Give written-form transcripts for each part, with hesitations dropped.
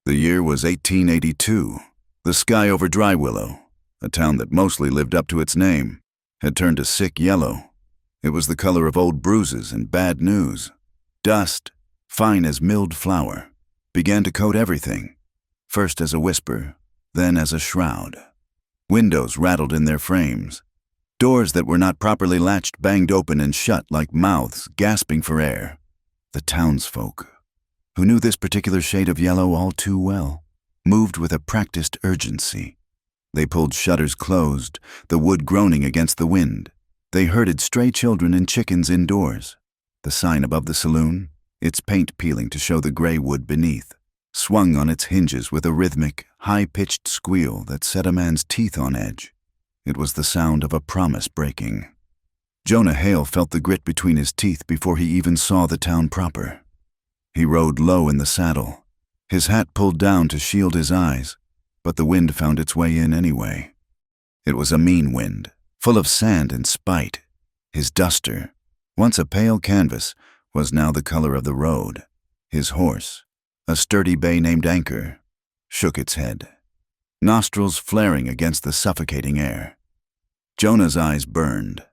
The year was 1882. The sky over Dry Willow, a town that mostly lived up to its name, had turned a sick yellow. It was the color of old bruises and bad news. Dust, fine as milled flour, began to coat everything, first as a whisper, then as a shroud. Windows rattled in their frames. Doors that were not properly latched banged open and shut like mouths gasping for air. The townsfolk, who knew this particular shade of yellow all too well, moved with a practiced urgency. They pulled shutters closed, the wood groaning against the wind. They herded stray children and chickens indoors. The sign above the saloon, its paint peeling to show the gray wood beneath, swung on its hinges with a rhythmic, high-pitched squeal that set a man's teeth on edge. It was the sound of a promise breaking. Jonah Hale felt the grit between his teeth before he even saw the town proper. He rode low in the saddle, his hat pulled down to shield his eyes, but the wind found its way in anyway. It was a mean wind, full of sand and spite. His duster, once a pale canvas, was now the color of the road. His horse, a sturdy bay named Anchor, shook its head, nostrils flaring against the suffocating air. Jonah's eyes burned,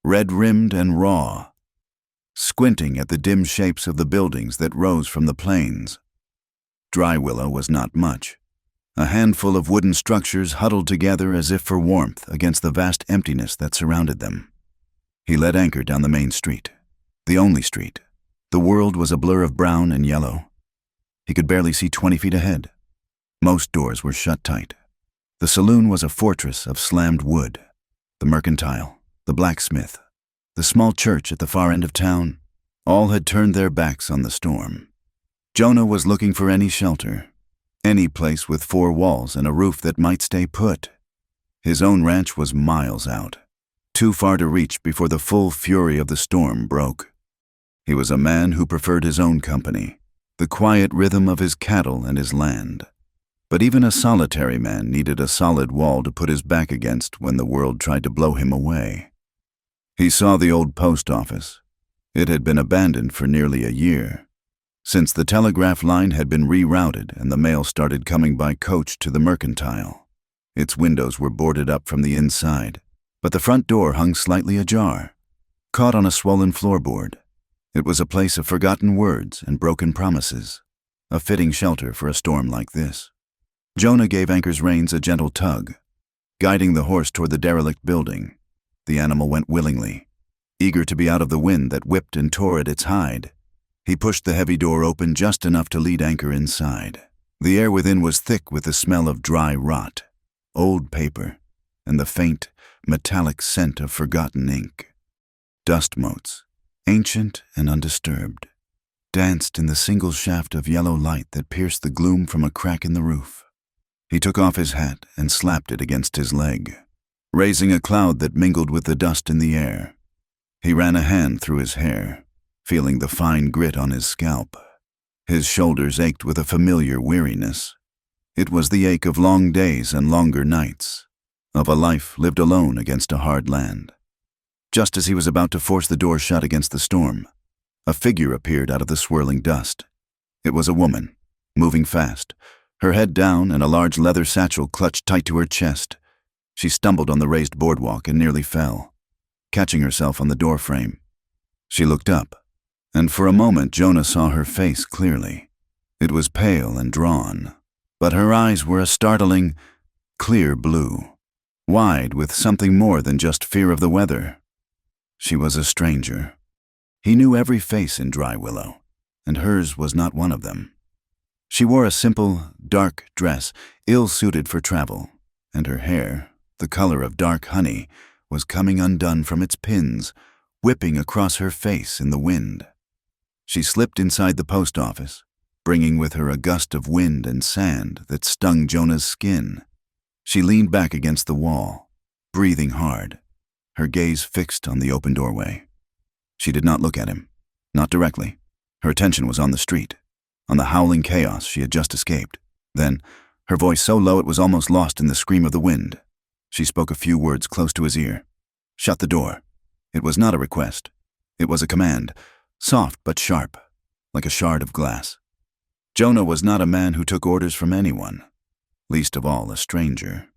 red-rimmed and raw, squinting at the dim shapes of the buildings that rose from the plains. Dry Willow was not much, a handful of wooden structures huddled together as if for warmth against the vast emptiness that surrounded them. He led Anchor down the main street, the only street. The world was a blur of brown and yellow. He could barely see 20 feet ahead. Most doors were shut tight. The saloon was a fortress of slammed wood. The mercantile, the blacksmith, the small church at the far end of town, all had turned their backs on the storm. Jonah was looking for any shelter, any place with 4 walls and a roof that might stay put. His own ranch was miles out, too far to reach before the full fury of the storm broke. He was a man who preferred his own company, the quiet rhythm of his cattle and his land. But even a solitary man needed a solid wall to put his back against when the world tried to blow him away. He saw the old post office. It had been abandoned for nearly a year, since the telegraph line had been rerouted and the mail started coming by coach to the mercantile. Its windows were boarded up from the inside, but the front door hung slightly ajar, caught on a swollen floorboard. It was a place of forgotten words and broken promises, a fitting shelter for a storm like this. Jonah gave Anchor's reins a gentle tug, guiding the horse toward the derelict building. The animal went willingly, eager to be out of the wind that whipped and tore at its hide. He pushed the heavy door open just enough to lead Anchor inside. The air within was thick with the smell of dry rot, old paper, and the faint, metallic scent of forgotten ink. Dust motes, ancient and undisturbed, danced in the single shaft of yellow light that pierced the gloom from a crack in the roof. He took off his hat and slapped it against his leg, raising a cloud that mingled with the dust in the air. He ran a hand through his hair, feeling the fine grit on his scalp. His shoulders ached with a familiar weariness. It was the ache of long days and longer nights, of a life lived alone against a hard land. Just as he was about to force the door shut against the storm, a figure appeared out of the swirling dust. It was a woman, moving fast, her head down and a large leather satchel clutched tight to her chest. She stumbled on the raised boardwalk and nearly fell, catching herself on the doorframe. She looked up, and for a moment Jonah saw her face clearly. It was pale and drawn, but her eyes were a startling, clear blue, wide with something more than just fear of the weather. She was a stranger. He knew every face in Dry Willow, and hers was not one of them. She wore a simple, dark dress, ill-suited for travel, and her hair, the color of dark honey, was coming undone from its pins, whipping across her face in the wind. She slipped inside the post office, bringing with her a gust of wind and sand that stung Jonah's skin. She leaned back against the wall, breathing hard, her gaze fixed on the open doorway. She did not look at him, not directly. Her attention was on the street, on the howling chaos she had just escaped. Then, her voice so low it was almost lost in the scream of the wind, she spoke a few words close to his ear. Shut the door. It was not a request. It was a command, soft but sharp, like a shard of glass. Jonah was not a man who took orders from anyone, least of all a stranger.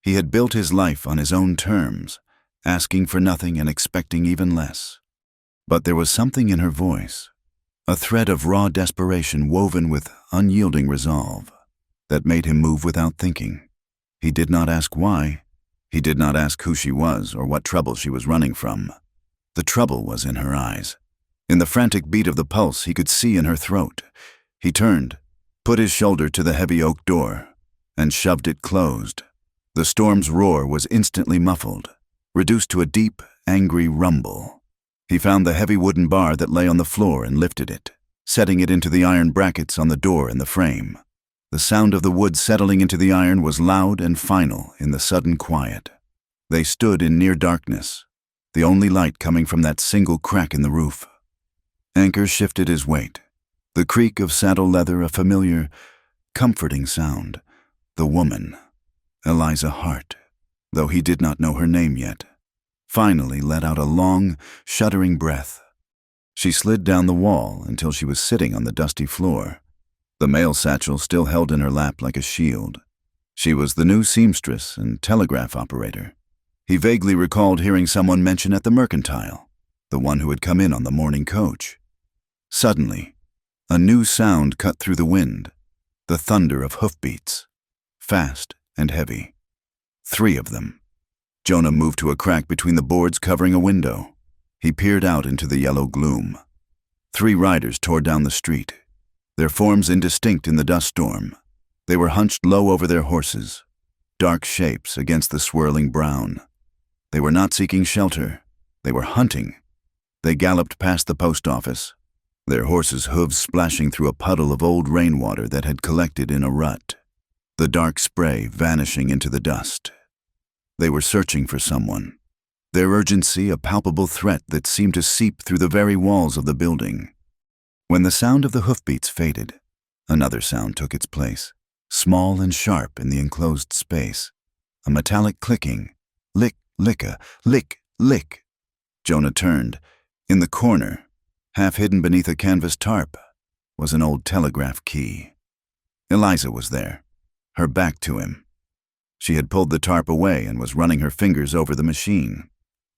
He had built his life on his own terms, asking for nothing and expecting even less. But there was something in her voice, a thread of raw desperation woven with unyielding resolve, that made him move without thinking. He did not ask why. He did not ask who she was or what trouble she was running from. The trouble was in her eyes. In the frantic beat of the pulse he could see in her throat. He turned, put his shoulder to the heavy oak door, and shoved it closed. The storm's roar was instantly muffled, reduced to a deep, angry rumble. He found the heavy wooden bar that lay on the floor and lifted it, setting it into the iron brackets on the door and the frame. The sound of the wood settling into the iron was loud and final in the sudden quiet. They stood in near darkness, the only light coming from that single crack in the roof. Anchor shifted his weight. The creak of saddle leather, a familiar, comforting sound. The woman, Eliza Hart, though he did not know her name yet, finally let out a long, shuddering breath. She slid down the wall until she was sitting on the dusty floor, the mail satchel still held in her lap like a shield. She was the new seamstress and telegraph operator. He vaguely recalled hearing someone mention at the Mercantile, the one who had come in on the morning coach. Suddenly, a new sound cut through the wind, the thunder of hoofbeats, fast and heavy. 3 of them. Jonah moved to a crack between the boards covering a window. He peered out into the yellow gloom. 3 riders tore down the street, their forms indistinct in the dust storm. They were hunched low over their horses, dark shapes against the swirling brown. They were not seeking shelter. They were hunting. They galloped past the post office, their horses' hooves splashing through a puddle of old rainwater that had collected in a rut, the dark spray vanishing into the dust. They were searching for someone, their urgency a palpable threat that seemed to seep through the very walls of the building. When the sound of the hoofbeats faded, another sound took its place, small and sharp in the enclosed space, a metallic clicking, lick, licka, lick, lick. Jonah turned. In the corner, half hidden beneath a canvas tarp, was an old telegraph key. Eliza was there, her back to him. She had pulled the tarp away and was running her fingers over the machine,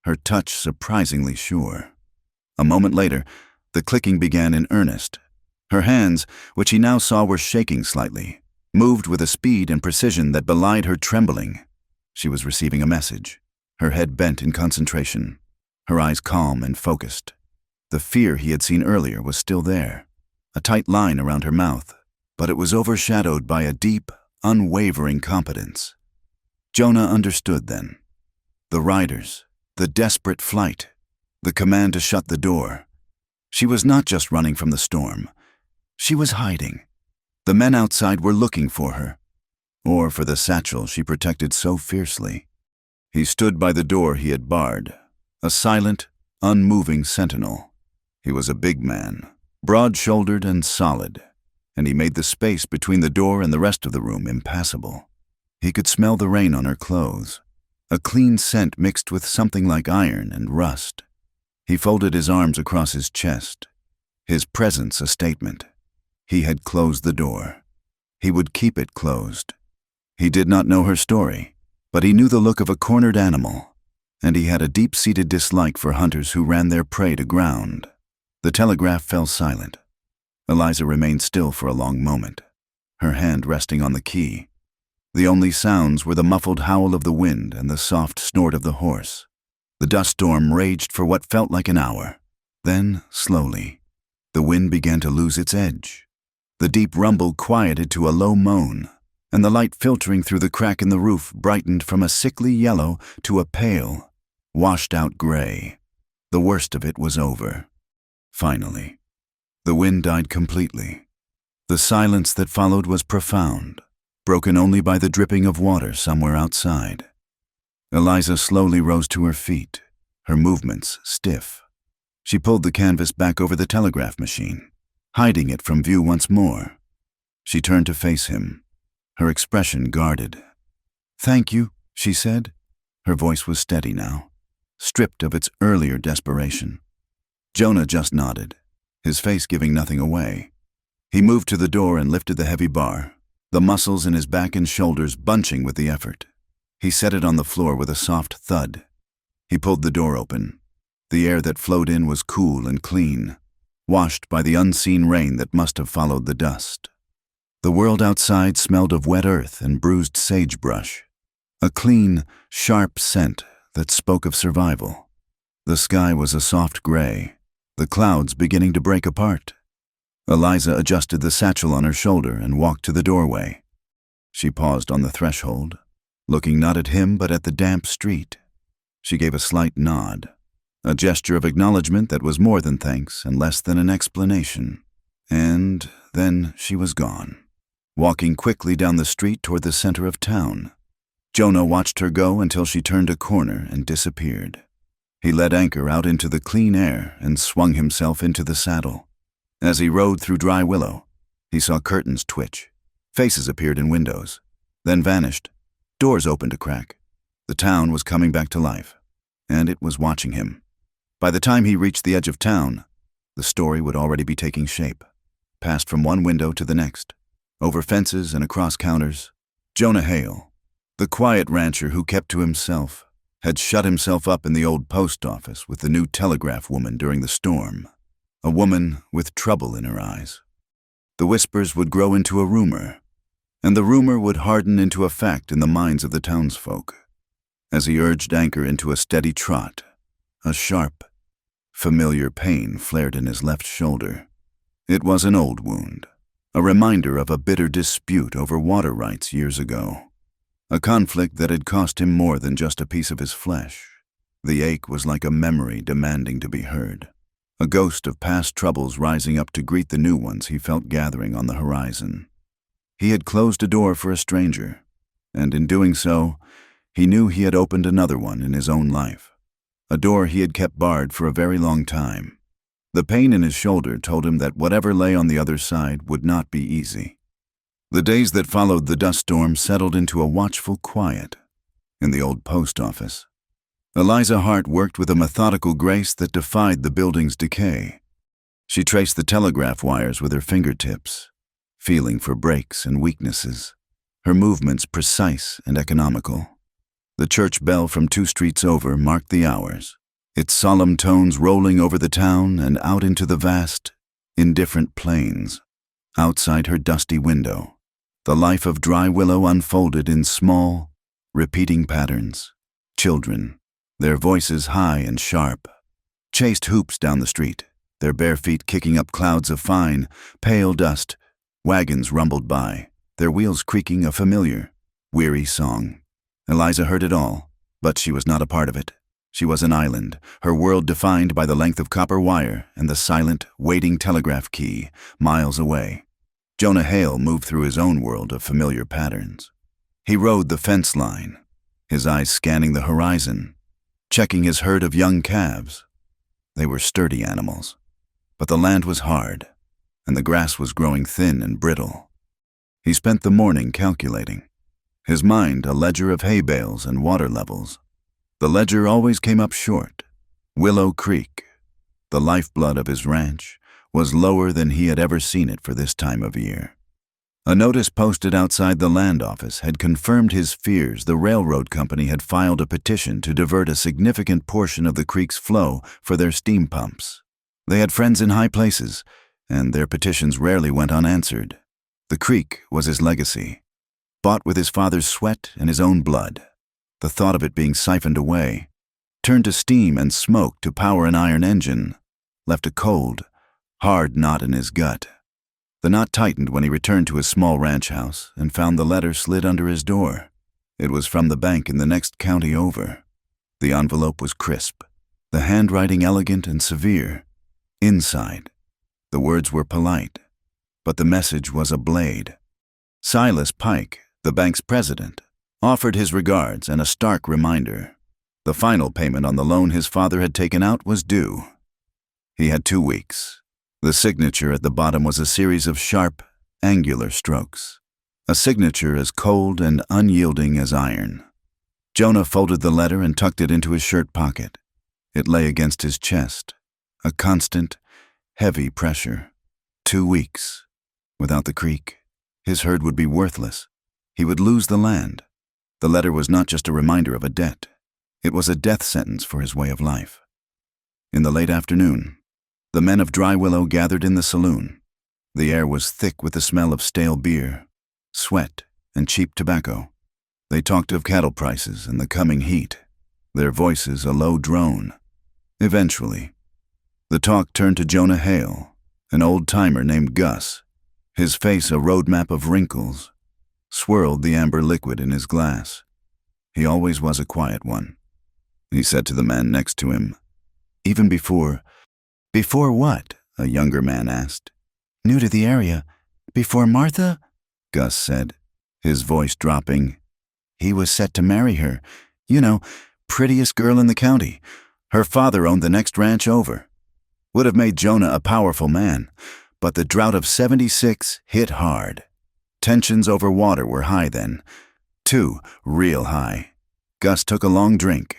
her touch surprisingly sure. A moment later, the clicking began in earnest. Her hands, which he now saw were shaking slightly, moved with a speed and precision that belied her trembling. She was receiving a message, her head bent in concentration, her eyes calm and focused. The fear he had seen earlier was still there, a tight line around her mouth, but it was overshadowed by a deep, unwavering competence. Jonah understood then. The riders, the desperate flight, the command to shut the door. She was not just running from the storm. She was hiding. The men outside were looking for her, or for the satchel she protected so fiercely. He stood by the door he had barred, a silent, unmoving sentinel. He was a big man, broad-shouldered and solid, and he made the space between the door and the rest of the room impassable. He could smell the rain on her clothes, a clean scent mixed with something like iron and rust. He folded his arms across his chest, his presence a statement. He had closed the door. He would keep it closed. He did not know her story, but he knew the look of a cornered animal, and he had a deep-seated dislike for hunters who ran their prey to ground. The telegraph fell silent. Eliza remained still for a long moment, her hand resting on the key. The only sounds were the muffled howl of the wind and the soft snort of the horse. The dust storm raged for what felt like an hour. Then, slowly, the wind began to lose its edge. The deep rumble quieted to a low moan, and the light filtering through the crack in the roof brightened from a sickly yellow to a pale, washed-out gray. The worst of it was over. Finally, the wind died completely. The silence that followed was profound, broken only by the dripping of water somewhere outside. Eliza slowly rose to her feet, her movements stiff. She pulled the canvas back over the telegraph machine, hiding it from view once more. She turned to face him, her expression guarded. "Thank you," she said. Her voice was steady now, stripped of its earlier desperation. Jonah just nodded, his face giving nothing away. He moved to the door and lifted the heavy bar, the muscles in his back and shoulders bunching with the effort. He set it on the floor with a soft thud. He pulled the door open. The air that flowed in was cool and clean, washed by the unseen rain that must have followed the dust. The world outside smelled of wet earth and bruised sagebrush, a clean, sharp scent that spoke of survival. The sky was a soft gray, the clouds beginning to break apart. Eliza adjusted the satchel on her shoulder and walked to the doorway. She paused on the threshold, looking not at him but at the damp street. She gave a slight nod, a gesture of acknowledgement that was more than thanks and less than an explanation. And then she was gone, walking quickly down the street toward the center of town. Jonah watched her go until she turned a corner and disappeared. He led Anchor out into the clean air and swung himself into the saddle. As he rode through Dry Willow, he saw curtains twitch. Faces appeared in windows, then vanished. Doors opened a crack. The town was coming back to life, and it was watching him. By the time he reached the edge of town, the story would already be taking shape, passed from one window to the next, over fences and across counters. Jonah Hale, the quiet rancher who kept to himself, had shut himself up in the old post office with the new telegraph woman during the storm, a woman with trouble in her eyes. The whispers would grow into a rumor, and the rumor would harden into a fact in the minds of the townsfolk. As he urged Anchor into a steady trot, a sharp, familiar pain flared in his left shoulder. It was an old wound, a reminder of a bitter dispute over water rights years ago, a conflict that had cost him more than just a piece of his flesh. The ache was like a memory demanding to be heard, a ghost of past troubles rising up to greet the new ones he felt gathering on the horizon. He had closed a door for a stranger, and in doing so, he knew he had opened another one in his own life, a door he had kept barred for a very long time. The pain in his shoulder told him that whatever lay on the other side would not be easy. The days that followed the dust storm settled into a watchful quiet. In the old post office, Eliza Hart worked with a methodical grace that defied the building's decay. She traced the telegraph wires with her fingertips, feeling for breaks and weaknesses, her movements precise and economical. The church bell from 2 streets over marked the hours, its solemn tones rolling over the town and out into the vast, indifferent plains. Outside her dusty window, the life of Dry Willow unfolded in small, repeating patterns. Children, their voices high and sharp, chased hoops down the street, their bare feet kicking up clouds of fine, pale dust. Wagons rumbled by, their wheels creaking a familiar, weary song. Eliza heard it all, but she was not a part of it. She was an island, her world defined by the length of copper wire and the silent, waiting telegraph key, miles away. Jonah Hale moved through his own world of familiar patterns. He rode the fence line, his eyes scanning the horizon, checking his herd of young calves. They were sturdy animals, but the land was hard, and the grass was growing thin and brittle. He spent the morning calculating, his mind a ledger of hay bales and water levels. The ledger always came up short. Willow Creek, the lifeblood of his ranch, was lower than he had ever seen it for this time of year. A notice posted outside the land office had confirmed his fears. The railroad company had filed a petition to divert a significant portion of the creek's flow for their steam pumps. They had friends in high places, and their petitions rarely went unanswered. The creek was his legacy, bought with his father's sweat and his own blood. The thought of it being siphoned away, turned to steam and smoke to power an iron engine, left a cold, hard knot in his gut. The knot tightened when he returned to his small ranch house and found the letter slid under his door. It was from the bank in the next county over. The envelope was crisp, the handwriting elegant and severe. Inside, the words were polite, but the message was a blade. Silas Pike, the bank's president, offered his regards and a stark reminder. The final payment on the loan his father had taken out was due. He had 2 weeks. The signature at the bottom was a series of sharp, angular strokes, a signature as cold and unyielding as iron. Jonah folded the letter and tucked it into his shirt pocket. It lay against his chest, a constant, heavy pressure. 2 weeks. Without the creek, his herd would be worthless. He would lose the land. The letter was not just a reminder of a debt. It was a death sentence for his way of life. In the late afternoon, the men of Dry Willow gathered in the saloon. The air was thick with the smell of stale beer, sweat, and cheap tobacco. They talked of cattle prices and the coming heat, their voices a low drone. Eventually, the talk turned to Jonah Hale, an old-timer named Gus. His face a roadmap of wrinkles, swirled the amber liquid in his glass. He always was a quiet one. He said to the man next to him, "Even before—" "Before what?" a younger man asked. "New to the area. Before Martha?" Gus said, his voice dropping. "He was set to marry her. You know, prettiest girl in the county. Her father owned the next ranch over. Would have made Jonah a powerful man, but the drought of '76 hit hard. Tensions over water were high then. Too real high." Gus took a long drink.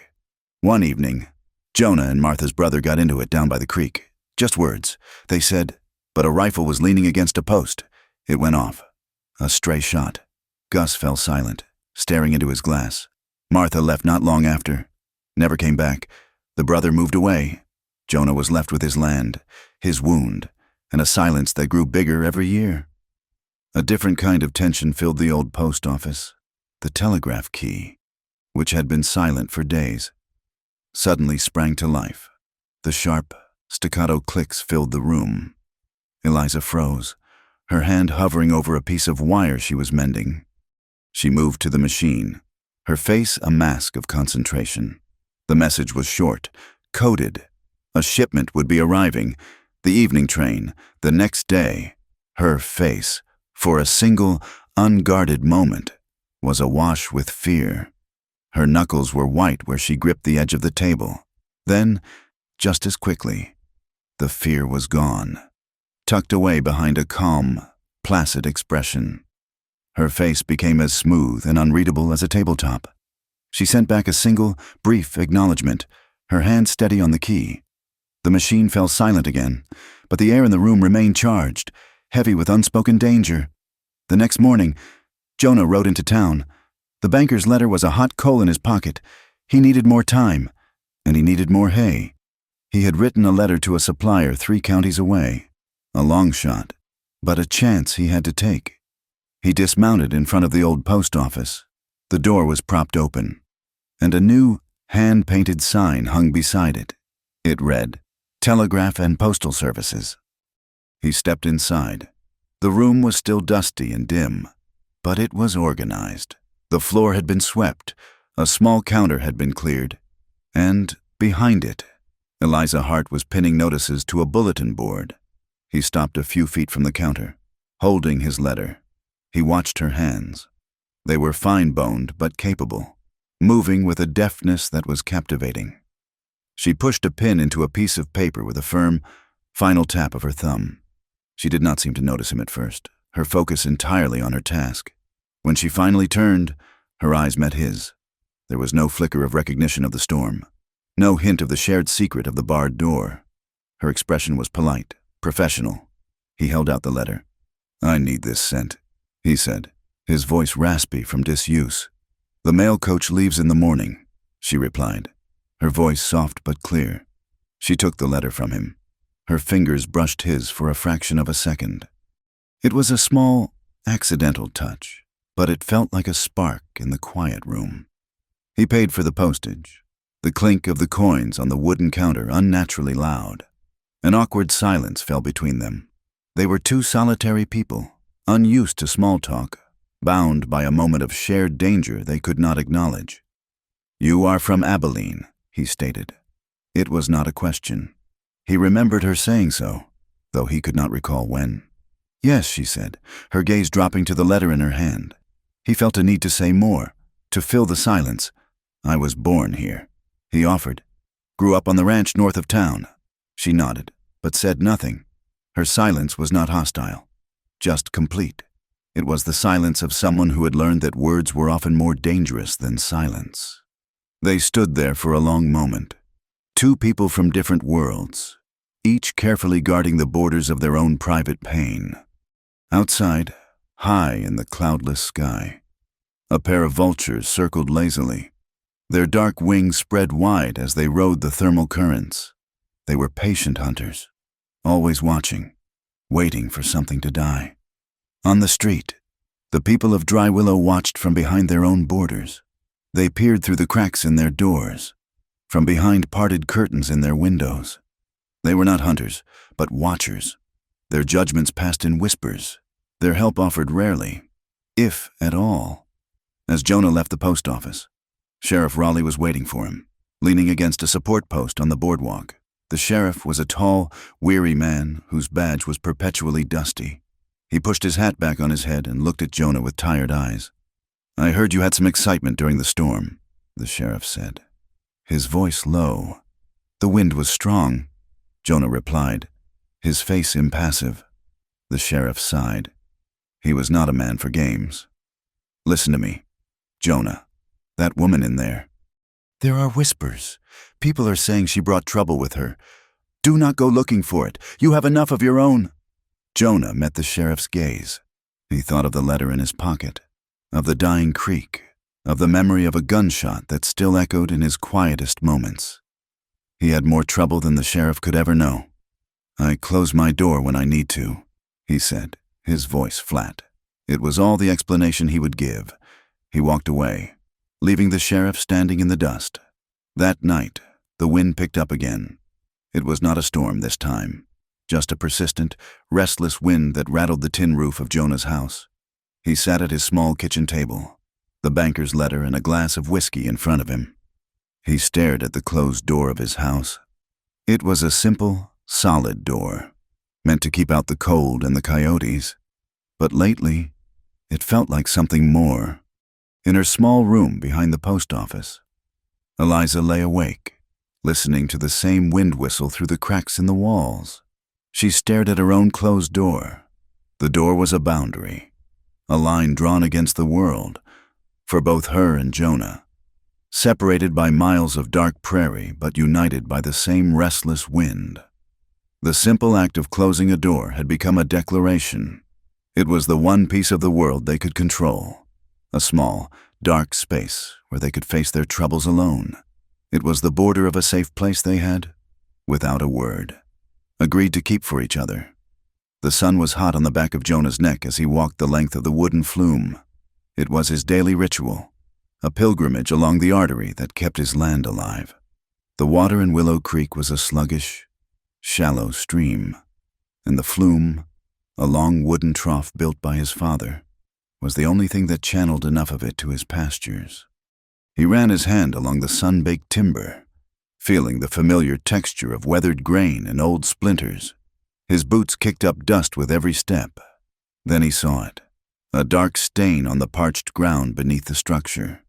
One evening, Jonah and Martha's brother got into it down by the creek. Just words, they said, but a rifle was leaning against a post. It went off. A stray shot. Gus fell silent, staring into his glass. Martha left not long after. Never came back. The brother moved away. Jonah was left with his land, his wound, and a silence that grew bigger every year. A different kind of tension filled the old post office. The telegraph key, which had been silent for days, suddenly sprang to life. The sharp, staccato clicks filled the room. Eliza froze, her hand hovering over a piece of wire she was mending. She moved to the machine, her face a mask of concentration. The message was short, coded. A shipment would be arriving, the evening train, the next day. Her face, for a single, unguarded moment, was awash with fear. Her knuckles were white where she gripped the edge of the table. Then, just as quickly, the fear was gone, tucked away behind a calm, placid expression. Her face became as smooth and unreadable as a tabletop. She sent back a single, brief acknowledgement, her hand steady on the key. The machine fell silent again, but the air in the room remained charged, heavy with unspoken danger. The next morning, Jonah rode into town. The banker's letter was a hot coal in his pocket. He needed more time, and he needed more hay. He had written a letter to a supplier 3 counties away. A long shot, but a chance he had to take. He dismounted in front of the old post office. The door was propped open, and a new, hand-painted sign hung beside it. It read, "Telegraph and Postal Services." He stepped inside. The room was still dusty and dim, but it was organized. The floor had been swept, a small counter had been cleared, and behind it, Eliza Hart was pinning notices to a bulletin board. He stopped a few feet from the counter, holding his letter. He watched her hands. They were fine-boned but capable, moving with a deftness that was captivating. She pushed a pin into a piece of paper with a firm, final tap of her thumb. She did not seem to notice him at first, her focus entirely on her task. When she finally turned, her eyes met his. There was no flicker of recognition of the storm, no hint of the shared secret of the barred door. Her expression was polite, professional. He held out the letter. "I need this sent," he said, his voice raspy from disuse. "The mail coach leaves in the morning," she replied, her voice soft but clear. She took the letter from him. Her fingers brushed his for a fraction of a second. It was a small, accidental touch, but it felt like a spark in the quiet room. He paid for the postage, the clink of the coins on the wooden counter unnaturally loud. An awkward silence fell between them. They were 2 solitary people, unused to small talk, bound by a moment of shared danger they could not acknowledge. "You are from Abilene," he stated. It was not a question. He remembered her saying so, though he could not recall when. "Yes," she said, her gaze dropping to the letter in her hand. He felt a need to say more, to fill the silence. "I was born here," he offered. "Grew up on the ranch north of town." She nodded, but said nothing. Her silence was not hostile, just complete. It was the silence of someone who had learned that words were often more dangerous than silence. They stood there for a long moment, 2 people from different worlds, each carefully guarding the borders of their own private pain. Outside, high in the cloudless sky, a pair of vultures circled lazily. Their dark wings spread wide as they rode the thermal currents. They were patient hunters, always watching, waiting for something to die. On the street, the people of Dry Willow watched from behind their own borders. They peered through the cracks in their doors, from behind parted curtains in their windows. They were not hunters, but watchers. Their judgments passed in whispers, their help offered rarely, if at all. As Jonah left the post office, Sheriff Raleigh was waiting for him, leaning against a support post on the boardwalk. The sheriff was a tall, weary man whose badge was perpetually dusty. He pushed his hat back on his head and looked at Jonah with tired eyes. "I heard you had some excitement during the storm," the sheriff said, his voice low. "The wind was strong," Jonah replied, his face impassive. The sheriff sighed. He was not a man for games. "Listen to me, Jonah. That woman in there. There are whispers. People are saying she brought trouble with her. Do not go looking for it. You have enough of your own." Jonah met the sheriff's gaze. He thought of the letter in his pocket, of the dying creek, of the memory of a gunshot that still echoed in his quietest moments. He had more trouble than the sheriff could ever know. "I close my door when I need to," he said, his voice flat. It was all the explanation he would give. He walked away, leaving the sheriff standing in the dust. That night, the wind picked up again. It was not a storm this time, just a persistent, restless wind that rattled the tin roof of Jonah's house. He sat at his small kitchen table, the banker's letter and a glass of whiskey in front of him. He stared at the closed door of his house. It was a simple, solid door, meant to keep out the cold and the coyotes. But lately, it felt like something more. In her small room behind the post office, Eliza lay awake, listening to the same wind whistle through the cracks in the walls. She stared at her own closed door. The door was a boundary, a line drawn against the world, for both her and Jonah, separated by miles of dark prairie but united by the same restless wind. The simple act of closing a door had become a declaration. It was the one piece of the world they could control. A small, dark space where they could face their troubles alone. It was the border of a safe place they had, without a word, agreed to keep for each other. The sun was hot on the back of Jonah's neck as he walked the length of the wooden flume. It was his daily ritual, a pilgrimage along the artery that kept his land alive. The water in Willow Creek was a sluggish, shallow stream, and the flume, a long wooden trough built by his father, was the only thing that channeled enough of it to his pastures. He ran his hand along the sun-baked timber, feeling the familiar texture of weathered grain and old splinters. His boots kicked up dust with every step. Then he saw it, a dark stain on the parched ground beneath the structure,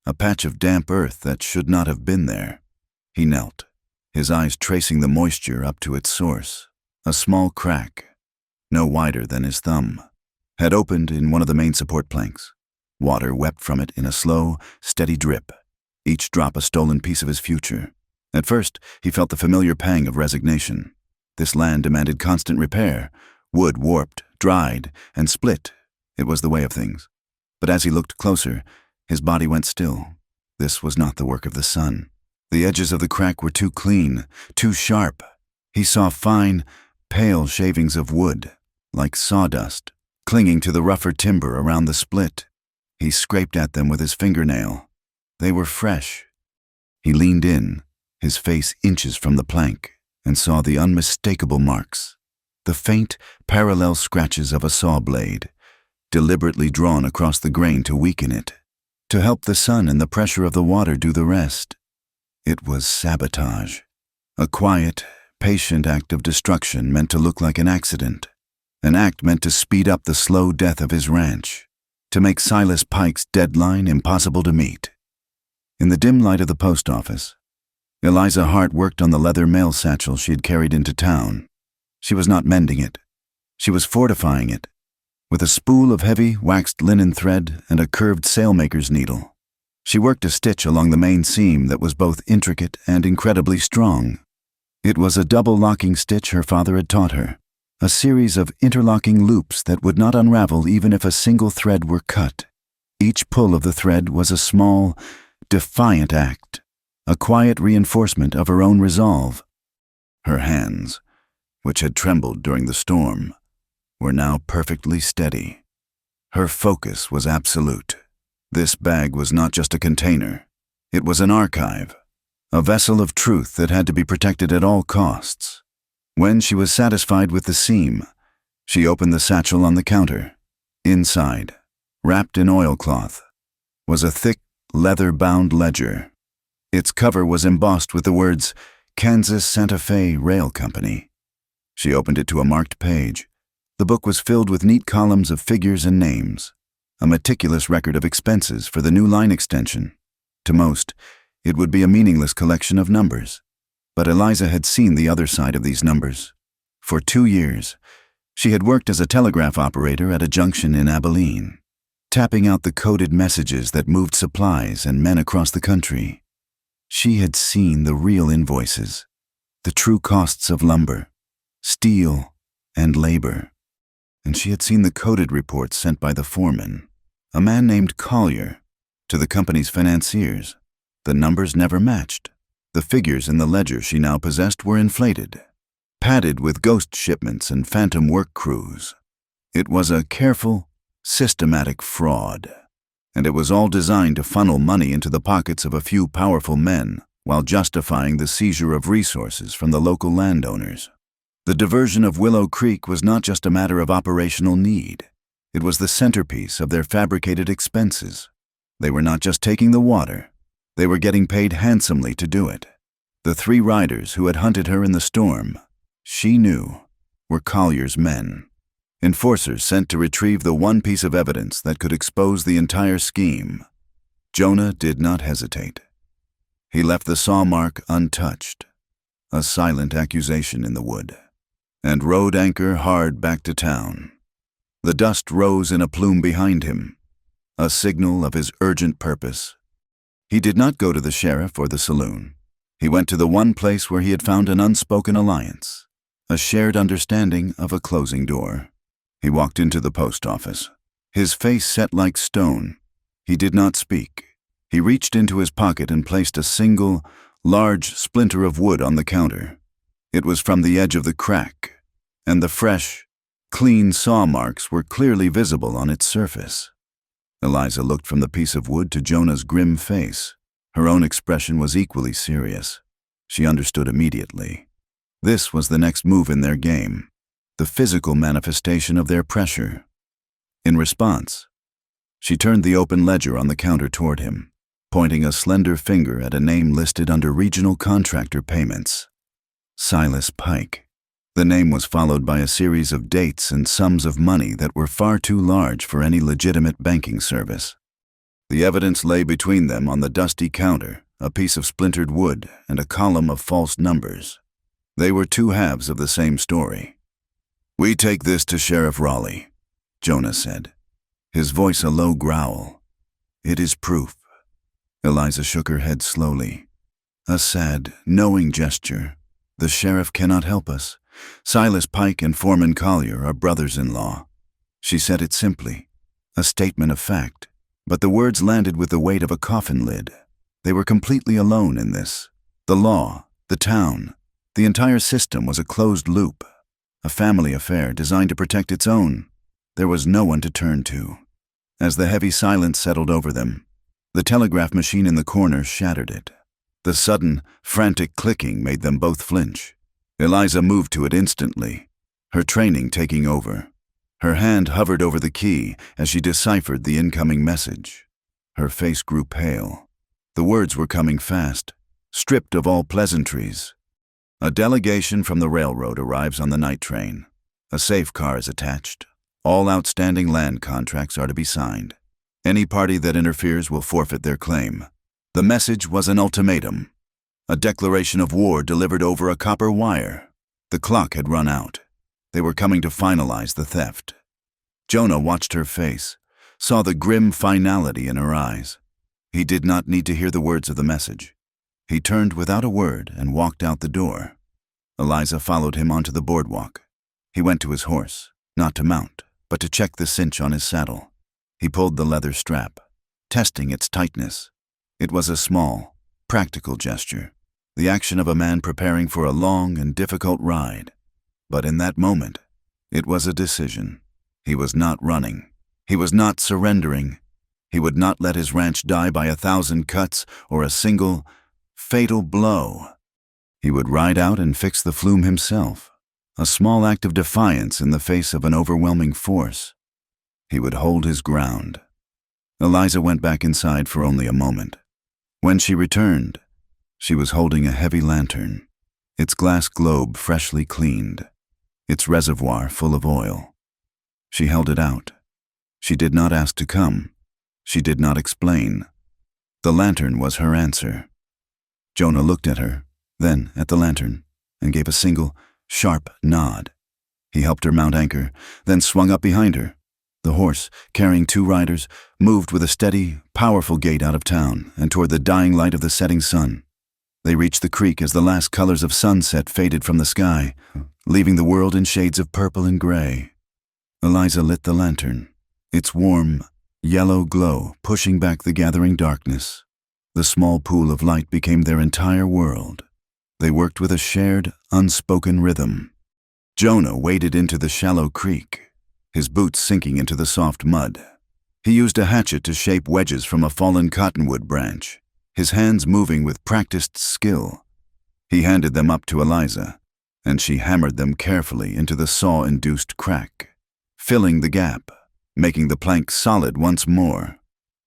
a patch of damp earth that should not have been there. He knelt, his eyes tracing the moisture up to its source. A small crack, no wider than his thumb, had opened in one of the main support planks. Water wept from it in a slow, steady drip, each drop a stolen piece of his future. At first, he felt the familiar pang of resignation. This land demanded constant repair. Wood warped, dried, and split. It was the way of things. But as he looked closer, his body went still. This was not the work of the sun. The edges of the crack were too clean, too sharp. He saw fine, pale shavings of wood, like sawdust, clinging to the rougher timber around the split. He scraped at them with his fingernail. They were fresh. He leaned in, his face inches from the plank, and saw the unmistakable marks, the faint, parallel scratches of a saw blade, deliberately drawn across the grain to weaken it, to help the sun and the pressure of the water do the rest. It was sabotage, a quiet, patient act of destruction meant to look like an accident, an act meant to speed up the slow death of his ranch, to make Silas Pike's deadline impossible to meet. In the dim light of the post office, Eliza Hart worked on the leather mail satchel she had carried into town. She was not mending it. She was fortifying it, with a spool of heavy, waxed linen thread and a curved sailmaker's needle. She worked a stitch along the main seam that was both intricate and incredibly strong. It was a double locking stitch her father had taught her. a series of interlocking loops that would not unravel even if a single thread were cut. Each pull of the thread was a small, defiant act, a quiet reinforcement of her own resolve. Her hands, which had trembled during the storm, were now perfectly steady. Her focus was absolute. This bag was not just a container. It was an archive, a vessel of truth that had to be protected at all costs. When she was satisfied with the seam, she opened the satchel on the counter. Inside, wrapped in oilcloth, was a thick, leather-bound ledger. Its cover was embossed with the words, Kansas Santa Fe Rail Company. She opened it to a marked page. The book was filled with neat columns of figures and names, a meticulous record of expenses for the new line extension. To most, it would be a meaningless collection of numbers. But Eliza had seen the other side of these numbers. For 2 years, she had worked as a telegraph operator at a junction in Abilene, tapping out the coded messages that moved supplies and men across the country. She had seen the real invoices, the true costs of lumber, steel, and labor. And she had seen the coded reports sent by the foreman, a man named Collier, to the company's financiers. The numbers never matched. The figures in the ledger she now possessed were inflated, padded with ghost shipments and phantom work crews. It was a careful, systematic fraud, and it was all designed to funnel money into the pockets of a few powerful men while justifying the seizure of resources from the local landowners. The diversion of Willow Creek was not just a matter of operational need. It was the centerpiece of their fabricated expenses. They were not just taking the water. They were getting paid handsomely to do it. The 3 riders who had hunted her in the storm, she knew, were Collier's men. Enforcers sent to retrieve the one piece of evidence that could expose the entire scheme. Jonah did not hesitate. He left the saw mark untouched, a silent accusation in the wood, and rode anchor hard back to town. The dust rose in a plume behind him, a signal of his urgent purpose. He did not go to the sheriff or the saloon. He went to the one place where he had found an unspoken alliance, a shared understanding of a closing door. He walked into the post office, his face set like stone. He did not speak. He reached into his pocket and placed a single, large splinter of wood on the counter. It was from the edge of the crack, and the fresh, clean saw marks were clearly visible on its surface. Eliza looked from the piece of wood to Jonah's grim face. Her own expression was equally serious. She understood immediately. This was the next move in their game, the physical manifestation of their pressure. In response, she turned the open ledger on the counter toward him, pointing a slender finger at a name listed under regional contractor payments. Silas Pike. The name was followed by a series of dates and sums of money that were far too large for any legitimate banking service. The evidence lay between them on the dusty counter, a piece of splintered wood and a column of false numbers. They were 2 halves of the same story. "We take this to Sheriff Raleigh," Jonah said, his voice a low growl. "It is proof." Eliza shook her head slowly, a sad, knowing gesture. "The sheriff cannot help us. Silas Pike and Foreman Collier are brothers-in-law." She said it simply, a statement of fact, but the words landed with the weight of a coffin lid. They were completely alone in this. The law, the town, the entire system was a closed loop, a family affair designed to protect its own. There was no one to turn to. As the heavy silence settled over them, the telegraph machine in the corner shattered it. The sudden, frantic clicking made them both flinch. Eliza moved to it instantly, her training taking over. Her hand hovered over the key as she deciphered the incoming message. Her face grew pale. The words were coming fast, stripped of all pleasantries. "A delegation from the railroad arrives on the night train. A safe car is attached. All outstanding land contracts are to be signed. Any party that interferes will forfeit their claim." The message was an ultimatum, a declaration of war delivered over a copper wire. The clock had run out. They were coming to finalize the theft. Jonah watched her face, saw the grim finality in her eyes. He did not need to hear the words of the message. He turned without a word and walked out the door. Eliza followed him onto the boardwalk. He went to his horse, not to mount, but to check the cinch on his saddle. He pulled the leather strap, testing its tightness. It was a small, practical gesture, the action of a man preparing for a long and difficult ride. But in that moment, it was a decision. He was not running. He was not surrendering. He would not let his ranch die by 1,000 cuts or a single, fatal blow. He would ride out and fix the flume himself, a small act of defiance in the face of an overwhelming force. He would hold his ground. Eliza went back inside for only a moment. When she returned, she was holding a heavy lantern, its glass globe freshly cleaned, its reservoir full of oil. She held it out. She did not ask to come. She did not explain. The lantern was her answer. Jonah looked at her, then at the lantern, and gave a single, sharp nod. He helped her mount Anchor, then swung up behind her. The horse, carrying 2 riders, moved with a steady, powerful gait out of town and toward the dying light of the setting sun. They reached the creek as the last colors of sunset faded from the sky, leaving the world in shades of purple and gray. Eliza lit the lantern, its warm, yellow glow pushing back the gathering darkness. The small pool of light became their entire world. They worked with a shared, unspoken rhythm. Jonah waded into the shallow creek, his boots sinking into the soft mud. He used a hatchet to shape wedges from a fallen cottonwood branch, his hands moving with practiced skill. He handed them up to Eliza, and she hammered them carefully into the saw-induced crack, filling the gap, making the plank solid once more.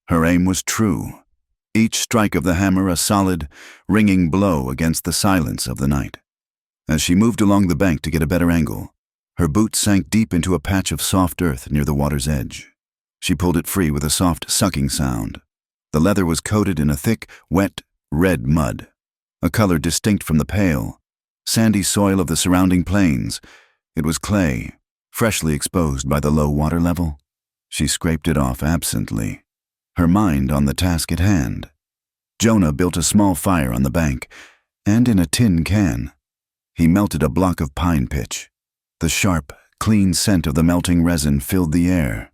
Her aim was true, each strike of the hammer a solid, ringing blow against the silence of the night. As she moved along the bank to get a better angle, her boot sank deep into a patch of soft earth near the water's edge. She pulled it free with a soft sucking sound. The leather was coated in a thick, wet, red mud, a color distinct from the pale, sandy soil of the surrounding plains. It was clay, freshly exposed by the low water level. She scraped it off absently, her mind on the task at hand. Jonah built a small fire on the bank, and in a tin can. He melted a block of pine pitch. The sharp, clean scent of the melting resin filled the air.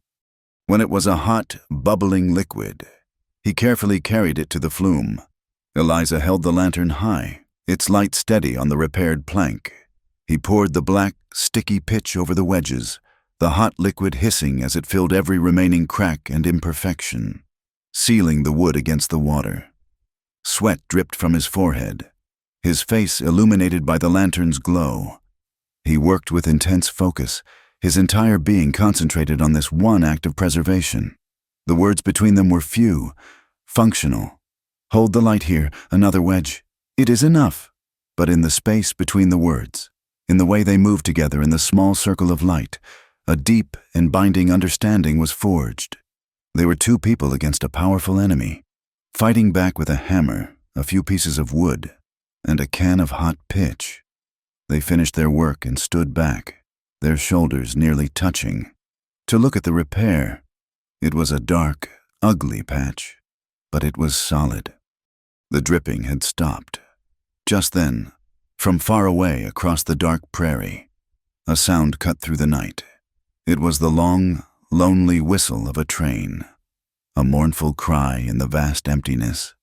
When it was a hot, bubbling liquid, he carefully carried it to the flume. Eliza held the lantern high, its light steady on the repaired plank. He poured the black, sticky pitch over the wedges, the hot liquid hissing as it filled every remaining crack and imperfection, sealing the wood against the water. Sweat dripped from his forehead, his face illuminated by the lantern's glow. He worked with intense focus, his entire being concentrated on this one act of preservation. The words between them were few, functional. Hold the light here, another wedge. It is enough. But in the space between the words, in the way they moved together in the small circle of light, a deep and binding understanding was forged. They were 2 people against a powerful enemy, fighting back with a hammer, a few pieces of wood, and a can of hot pitch. They finished their work and stood back, their shoulders nearly touching, to look at the repair. It was a dark, ugly patch, but it was solid. The dripping had stopped. Just then, from far away across the dark prairie, a sound cut through the night. It was the long, lonely whistle of a train, a mournful cry in the vast emptiness.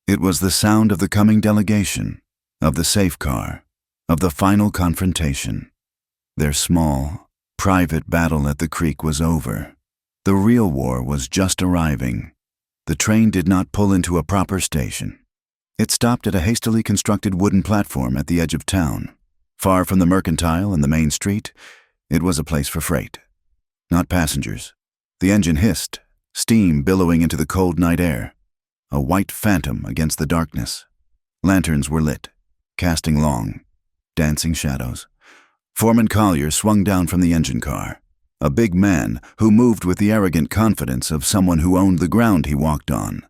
It was the sound of the coming delegation, of the safe car, of the final confrontation. Their small, private battle at the creek was over. The real war was just arriving. The train did not pull into a proper station. It stopped at a hastily constructed wooden platform at the edge of town. Far from the mercantile and the main street, it was a place for freight, not passengers. The engine hissed, steam billowing into the cold night air, a white phantom against the darkness. Lanterns were lit, casting long, dancing shadows. Foreman Collier swung down from the engine car, a big man who moved with the arrogant confidence of someone who owned the ground he walked on.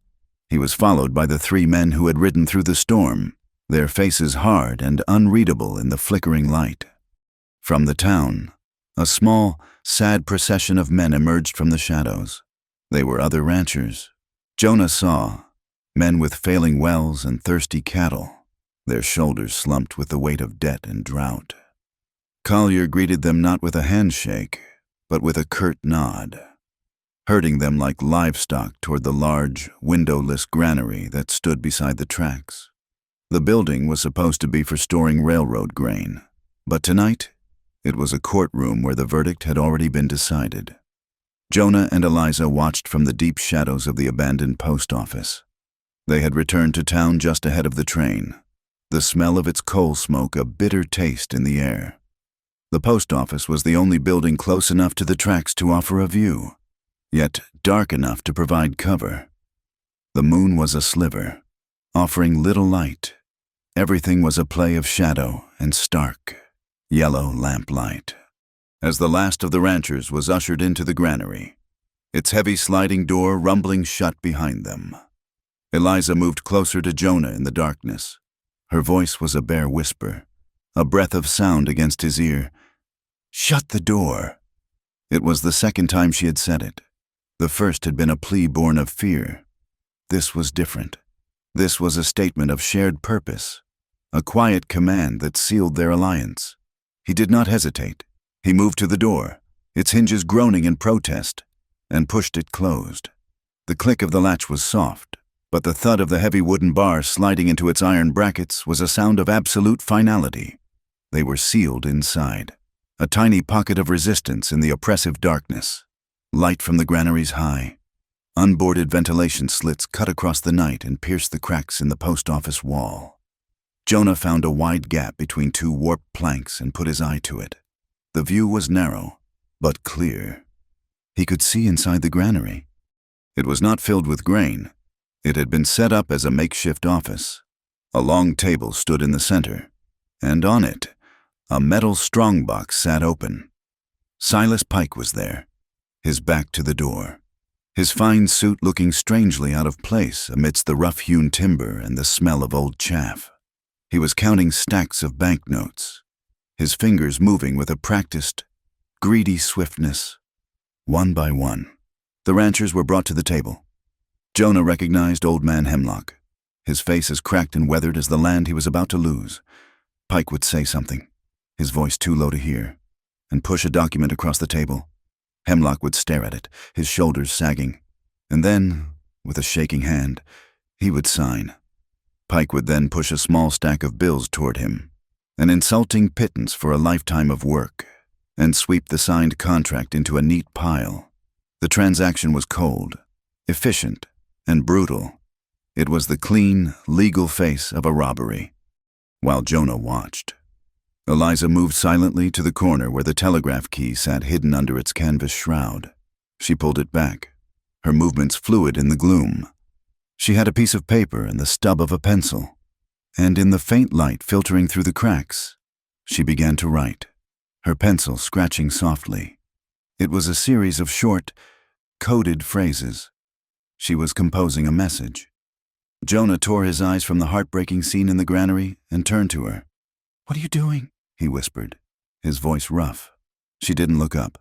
He was followed by the 3 men who had ridden through the storm, their faces hard and unreadable in the flickering light. From the town, a small, sad procession of men emerged from the shadows. They were other ranchers. Jonah saw men with failing wells and thirsty cattle, their shoulders slumped with the weight of debt and drought. Collier greeted them not with a handshake, but with a curt nod, herding them like livestock toward the large, windowless granary that stood beside the tracks. The building was supposed to be for storing railroad grain, but tonight it was a courtroom where the verdict had already been decided. Jonah and Eliza watched from the deep shadows of the abandoned post office. They had returned to town just ahead of the train, the smell of its coal smoke a bitter taste in the air. The post office was the only building close enough to the tracks to offer a view, yet dark enough to provide cover. The moon was a sliver, offering little light. Everything was a play of shadow and stark, yellow lamplight. As the last of the ranchers was ushered into the granary, its heavy sliding door rumbling shut behind them, Eliza moved closer to Jonah in the darkness. Her voice was a bare whisper, a breath of sound against his ear. "Shut the door." It was the second time she had said it. The first had been a plea born of fear. This was different. This was a statement of shared purpose, a quiet command that sealed their alliance. He did not hesitate. He moved to the door, its hinges groaning in protest, and pushed it closed. The click of the latch was soft, but the thud of the heavy wooden bar sliding into its iron brackets was a sound of absolute finality. They were sealed inside, a tiny pocket of resistance in the oppressive darkness. Light from the granary's high, unboarded ventilation slits cut across the night and pierced the cracks in the post office wall. Jonah found a wide gap between two warped planks and put his eye to it. The view was narrow, but clear. He could see inside the granary. It was not filled with grain. It had been set up as a makeshift office. A long table stood in the center, and on it, a metal strongbox sat open. Silas Pike was there, his back to the door, his fine suit looking strangely out of place amidst the rough-hewn timber and the smell of old chaff. He was counting stacks of banknotes, his fingers moving with a practiced, greedy swiftness. One by one, the ranchers were brought to the table. Jonah recognized Old Man Hemlock, his face as cracked and weathered as the land he was about to lose. Pike would say something, his voice too low to hear, and push a document across the table. Hemlock would stare at it, his shoulders sagging, and then, with a shaking hand, he would sign. Pike would then push a small stack of bills toward him, an insulting pittance for a lifetime of work, and sweep the signed contract into a neat pile. The transaction was cold, efficient, and brutal. It was the clean, legal face of a robbery. While Jonah watched, Eliza moved silently to the corner where the telegraph key sat hidden under its canvas shroud. She pulled it back, her movements fluid in the gloom. She had a piece of paper and the stub of a pencil, and in the faint light filtering through the cracks, she began to write, her pencil scratching softly. It was a series of short, coded phrases. She was composing a message. Jonah tore his eyes from the heartbreaking scene in the granary and turned to her. "What are you doing?" he whispered, his voice rough. She didn't look up.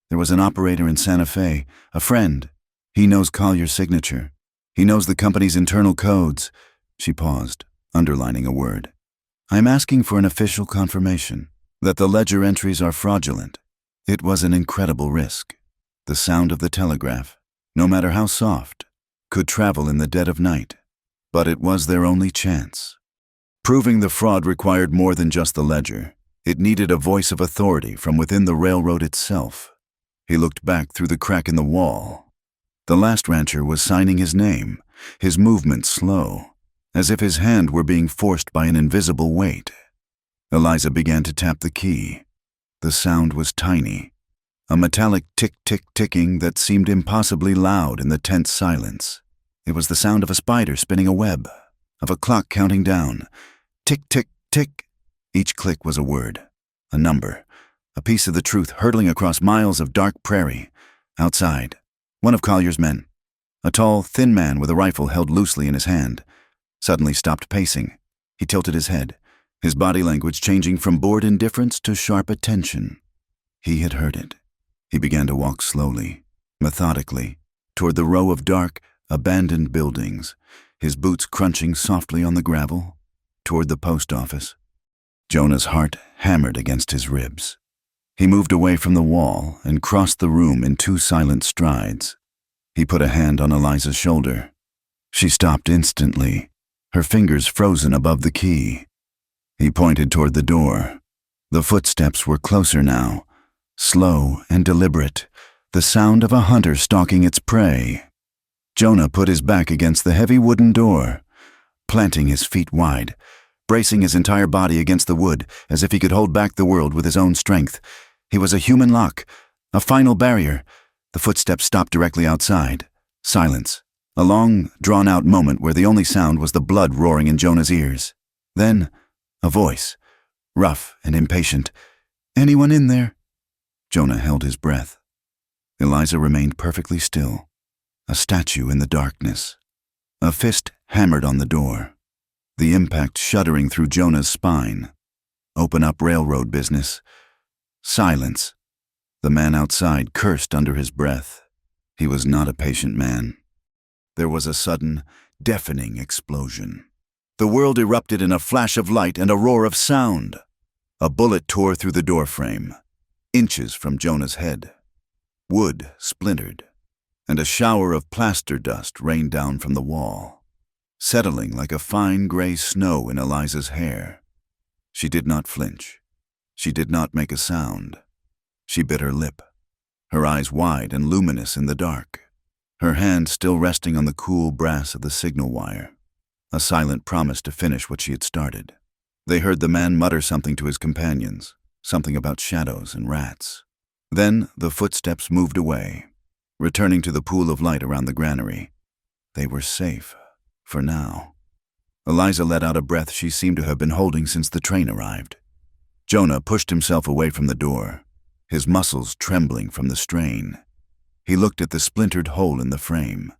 "There was an operator in Santa Fe, a friend. He knows Collier's signature. He knows the company's internal codes." She paused, underlining a word. "I am asking for an official confirmation that the ledger entries are fraudulent." It was an incredible risk. The sound of the telegraph, no matter how soft, could travel in the dead of night. But it was their only chance. Proving the fraud required more than just the ledger. It needed a voice of authority from within the railroad itself. He looked back through the crack in the wall. The last rancher was signing his name, his movement slow, as if his hand were being forced by an invisible weight. Eliza began to tap the key. The sound was tiny, a metallic tick-tick-ticking that seemed impossibly loud in the tense silence. It was the sound of a spider spinning a web, of a clock counting down. Tick-tick-tick. Each click was a word, a number, a piece of the truth hurtling across miles of dark prairie. Outside, one of Collier's men, a tall, thin man with a rifle held loosely in his hand, suddenly stopped pacing. He tilted his head, his body language changing from bored indifference to sharp attention. He had heard it. He began to walk slowly, methodically, toward the row of dark, abandoned buildings, his boots crunching softly on the gravel, toward the post office. Jonah's heart hammered against his ribs. He moved away from the wall and crossed the room in 2 silent strides. He put a hand on Eliza's shoulder. She stopped instantly, her fingers frozen above the key. He pointed toward the door. The footsteps were closer now, slow and deliberate, the sound of a hunter stalking its prey. Jonah put his back against the heavy wooden door, planting his feet wide, bracing his entire body against the wood as if he could hold back the world with his own strength. He was a human lock, a final barrier. The footsteps stopped directly outside. Silence. A long, drawn-out moment where the only sound was the blood roaring in Jonah's ears. Then, a voice, rough and impatient. "Anyone in there?" Jonah held his breath. Eliza remained perfectly still, a statue in the darkness. A fist hammered on the door, the impact shuddering through Jonah's spine. Open up railroad business. Silence. The man outside cursed under his breath. He was not a patient man. There was a sudden, deafening explosion. The world erupted in a flash of light and a roar of sound. A bullet tore through the doorframe, inches from Jonah's head. Wood splintered, and a shower of plaster dust rained down from the wall, settling like a fine gray snow in Eliza's hair. She did not flinch. She did not make a sound. She bit her lip, her eyes wide and luminous in the dark, her hand still resting on the cool brass of the signal wire, a silent promise to finish what she had started. They heard the man mutter something to his companions, something about shadows and rats. Then the footsteps moved away, returning to the pool of light around the granary. They were safe, for now. Eliza let out a breath she seemed to have been holding since the train arrived. Jonah pushed himself away from the door, his muscles trembling from the strain. He looked at the splintered hole in the frame,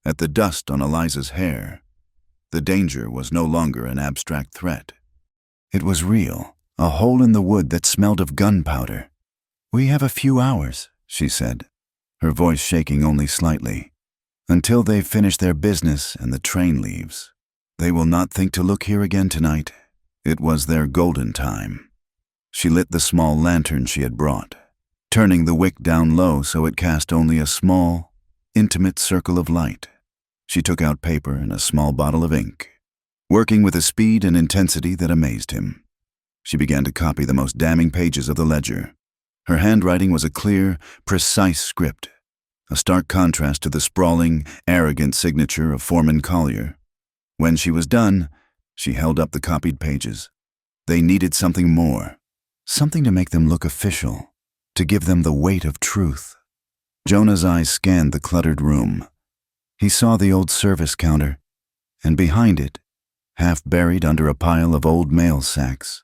at the dust on Eliza's hair. The danger was no longer an abstract threat. It was real, a hole in the wood that smelled of gunpowder. "We have a few hours," she said, her voice shaking only slightly, "until they've finished their business and the train leaves. They will not think to look here again tonight. It was their golden time." She lit the small lantern she had brought, turning the wick down low so it cast only a small, intimate circle of light. She took out paper and a small bottle of ink, working with a speed and intensity that amazed him. She began to copy the most damning pages of the ledger. Her handwriting was a clear, precise script, a stark contrast to the sprawling, arrogant signature of Foreman Collier. When she was done, she held up the copied pages. They needed something more, something to make them look official, to give them the weight of truth. Jonah's eyes scanned the cluttered room. He saw the old service counter, and behind it, half buried under a pile of old mail sacks,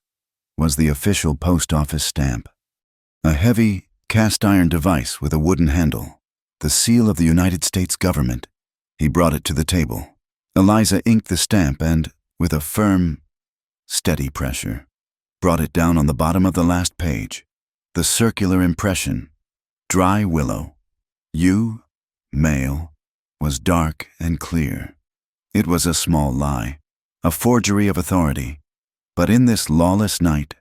was the official post office stamp. A heavy, cast-iron device with a wooden handle, the seal of the United States government. He brought it to the table. Eliza inked the stamp and, with a firm, steady pressure, brought it down on the bottom of the last page. The circular impression, "Dry Willow, U, male," was dark and clear. It was a small lie, a forgery of authority, but in this lawless night,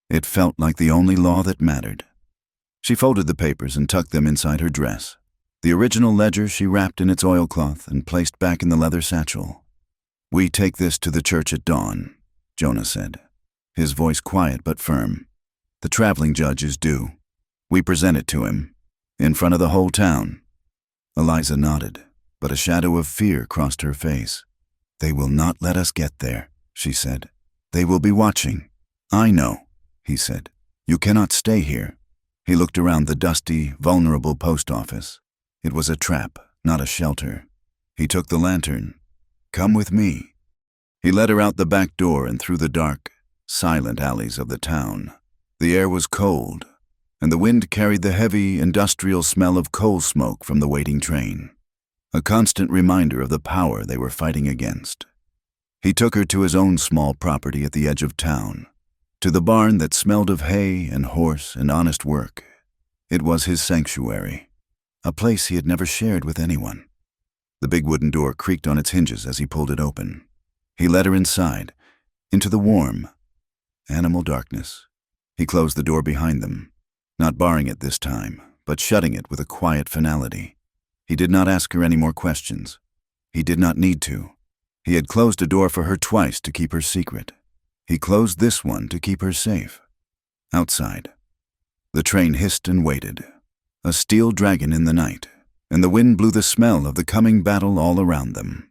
it felt like the only law that mattered. She folded the papers and tucked them inside her dress. The original ledger she wrapped in its oilcloth and placed back in the leather satchel. "We take this to the church at dawn," Jonah said, his voice quiet but firm. "The traveling judge is due. We present it to him, in front of the whole town." Eliza nodded, but a shadow of fear crossed her face. "They will not let us get there," she said. "They will be watching." "I know," he said. "You cannot stay here." He looked around the dusty, vulnerable post office. It was a trap, not a shelter. He took the lantern. "Come with me." He led her out the back door and through the dark, silent alleys of the town. The air was cold, and the wind carried the heavy, industrial smell of coal smoke from the waiting train, a constant reminder of the power they were fighting against. He took her to his own small property at the edge of town, to the barn that smelled of hay and horse and honest work. It was his sanctuary, a place he had never shared with anyone. The big wooden door creaked on its hinges as he pulled it open. He led her inside, into the warm, animal darkness. He closed the door behind them, not barring it this time, but shutting it with a quiet finality. He did not ask her any more questions. He did not need to. He had closed a door for her twice to keep her secret. He closed this one to keep her safe. Outside, the train hissed and waited, a steel dragon in the night, and the wind blew the smell of the coming battle all around them.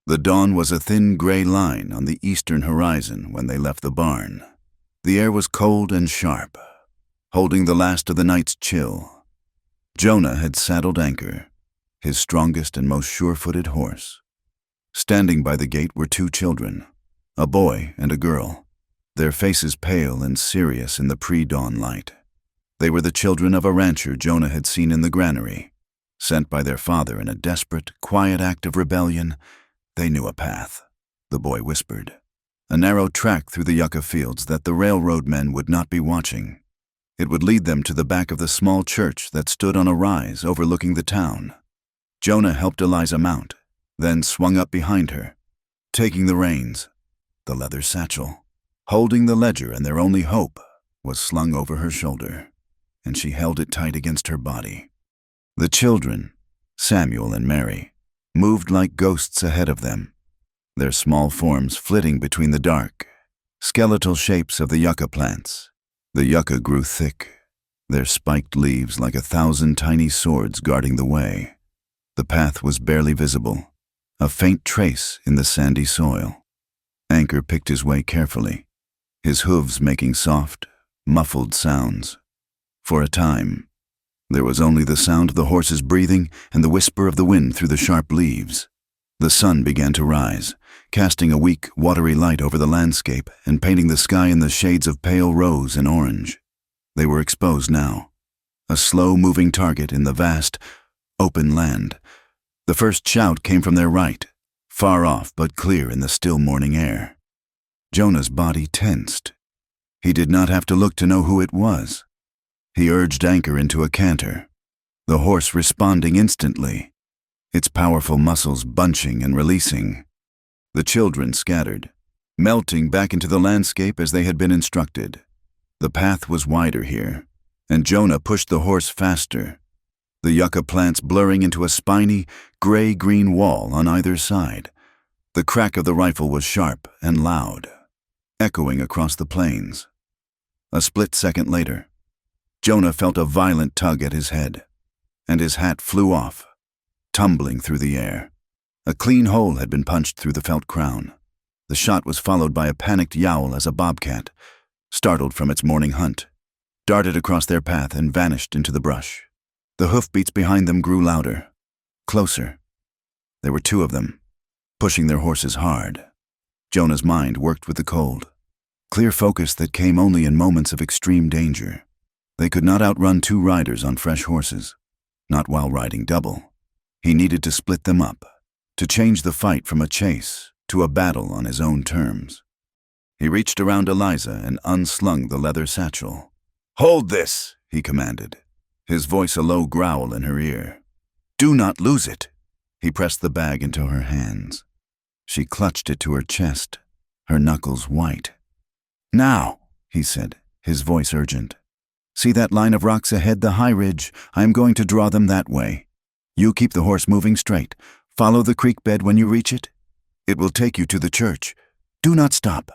The dawn was a thin gray line on the eastern horizon when they left the barn. The air was cold and sharp, holding the last of the night's chill. Jonah had saddled Anchor, his strongest and most sure-footed horse. Standing by the gate were two children, a boy and a girl, their faces pale and serious in the pre-dawn light. They were the children of a rancher Jonah had seen in the granary. Sent by their father in a desperate, quiet act of rebellion, they knew a path, the boy whispered. A narrow track through the yucca fields that the railroad men would not be watching. It would lead them to the back of the small church that stood on a rise overlooking the town. Jonah helped Eliza mount, then swung up behind her, taking the reins, the leather satchel. Holding the ledger and their only hope was slung over her shoulder, and she held it tight against her body. The children, Samuel and Mary, moved like ghosts ahead of them, their small forms flitting between the dark, skeletal shapes of the yucca plants. The yucca grew thick, their spiked leaves like 1,000 tiny swords guarding the way. The path was barely visible, a faint trace in the sandy soil. Anchor picked his way carefully, his hooves making soft, muffled sounds. For a time, there was only the sound of the horse's breathing and the whisper of the wind through the sharp leaves. The sun began to rise, casting a weak, watery light over the landscape and painting the sky in the shades of pale rose and orange. They were exposed now, a slow-moving target in the vast, open land. The first shout came from their right, far off but clear in the still morning air. Jonah's body tensed. He did not have to look to know who it was. He urged Anchor into a canter, the horse responding instantly, its powerful muscles bunching and releasing. The children scattered, melting back into the landscape as they had been instructed. The path was wider here, and Jonah pushed the horse faster, the yucca plants blurring into a spiny, gray-green wall on either side. The crack of the rifle was sharp and loud, echoing across the plains. A split second later, Jonah felt a violent tug at his head, and his hat flew off, tumbling through the air. A clean hole had been punched through the felt crown. The shot was followed by a panicked yowl as a bobcat, startled from its morning hunt, darted across their path and vanished into the brush. The hoofbeats behind them grew louder, closer. There were two of them, pushing their horses hard. Jonah's mind worked with the cold, clear focus that came only in moments of extreme danger. They could not outrun two riders on fresh horses, not while riding double. He needed to split them up, to change the fight from a chase to a battle on his own terms. He reached around Eliza and unslung the leather satchel. "Hold this," he commanded, his voice a low growl in her ear. "Do not lose it." He pressed the bag into her hands. She clutched it to her chest, her knuckles white. "Now," he said, his voice urgent. "See that line of rocks ahead, the high ridge? I am going to draw them that way. You keep the horse moving straight. Follow the creek bed when you reach it. It will take you to the church. Do not stop.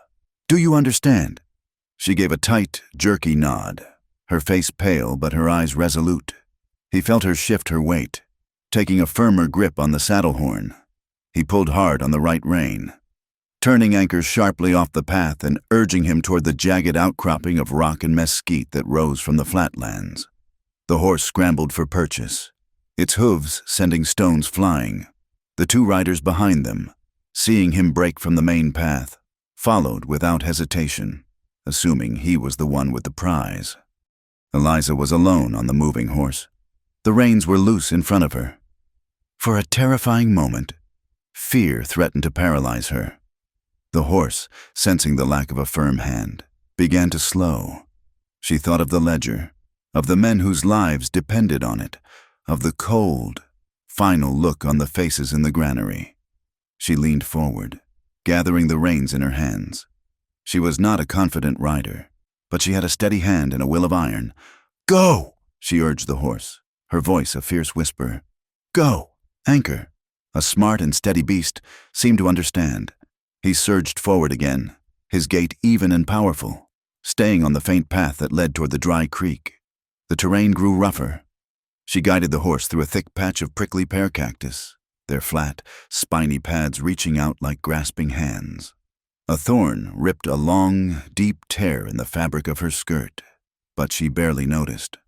Do you understand?" She gave a tight, jerky nod, her face pale but her eyes resolute. He felt her shift her weight, taking a firmer grip on the saddle horn. He pulled hard on the right rein, turning Anchor sharply off the path and urging him toward the jagged outcropping of rock and mesquite that rose from the flatlands. The horse scrambled for purchase, its hooves sending stones flying. The two riders behind them, seeing him break from the main path, followed without hesitation, assuming he was the one with the prize. Eliza was alone on the moving horse. The reins were loose in front of her. For a terrifying moment, fear threatened to paralyze her. The horse, sensing the lack of a firm hand, began to slow. She thought of the ledger, of the men whose lives depended on it, of the cold, final look on the faces in the granary. She leaned forward, gathering the reins in her hands. She was not a confident rider, but she had a steady hand and a will of iron. "Go!" she urged the horse, her voice a fierce whisper. "Go! Anchor!" A smart and steady beast seemed to understand. He surged forward again, his gait even and powerful, staying on the faint path that led toward the dry creek. The terrain grew rougher. She guided the horse through a thick patch of prickly pear cactus, their flat, spiny pads reaching out like grasping hands. A thorn ripped a long, deep tear in the fabric of her skirt, but she barely noticed.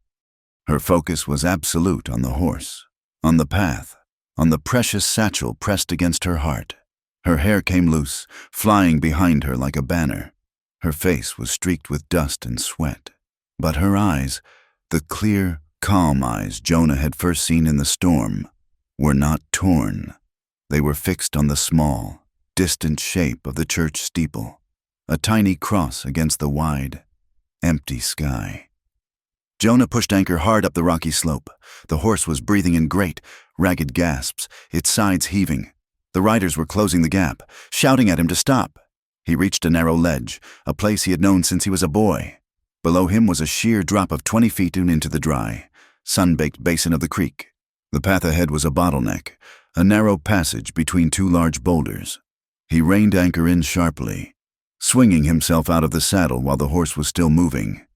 Her focus was absolute on the horse, on the path, on the precious satchel pressed against her heart. Her hair came loose, flying behind her like a banner. Her face was streaked with dust and sweat. But her eyes, the clear, calm eyes Jonah had first seen in the storm, were not torn. They were fixed on the small, distant shape of the church steeple, a tiny cross against the wide, empty sky. Jonah pushed Anchor hard up the rocky slope. The horse was breathing in great, ragged gasps, its sides heaving. The riders were closing the gap, shouting at him to stop. He reached a narrow ledge, a place he had known since he was a boy. Below him was a sheer drop of 20 feet into the dry, sun-baked basin of the creek. The path ahead was a bottleneck, a narrow passage between two large boulders. He reined Anchor in sharply, swinging himself out of the saddle while the horse was still moving.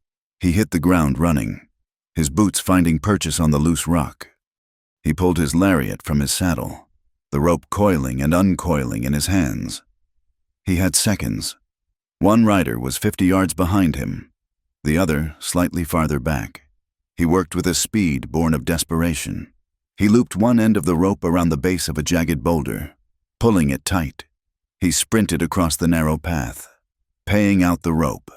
He hit the ground running, his boots finding purchase on the loose rock. He pulled his lariat from his saddle, the rope coiling and uncoiling in his hands. He had seconds. One rider was 50 yards behind him, the other slightly farther back. He worked with a speed born of desperation. He looped one end of the rope around the base of a jagged boulder, pulling it tight. He sprinted across the narrow path, paying out the rope,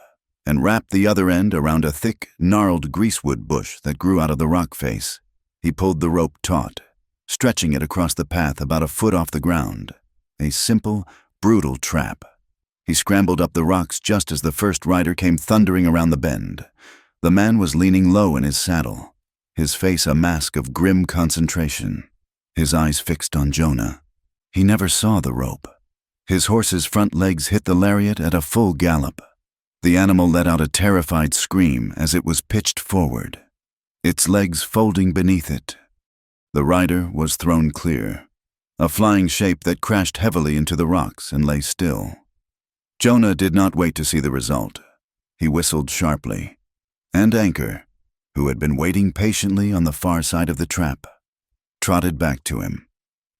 and wrapped the other end around a thick, gnarled greasewood bush that grew out of the rock face. He pulled the rope taut, stretching it across the path about a foot off the ground. A simple, brutal trap. He scrambled up the rocks just as the first rider came thundering around the bend. The man was leaning low in his saddle, his face a mask of grim concentration, his eyes fixed on Jonah. He never saw the rope. His horse's front legs hit the lariat at a full gallop. The animal let out a terrified scream as it was pitched forward, its legs folding beneath it. The rider was thrown clear, a flying shape that crashed heavily into the rocks and lay still. Jonah did not wait to see the result. He whistled sharply, and Anchor, who had been waiting patiently on the far side of the trap, trotted back to him.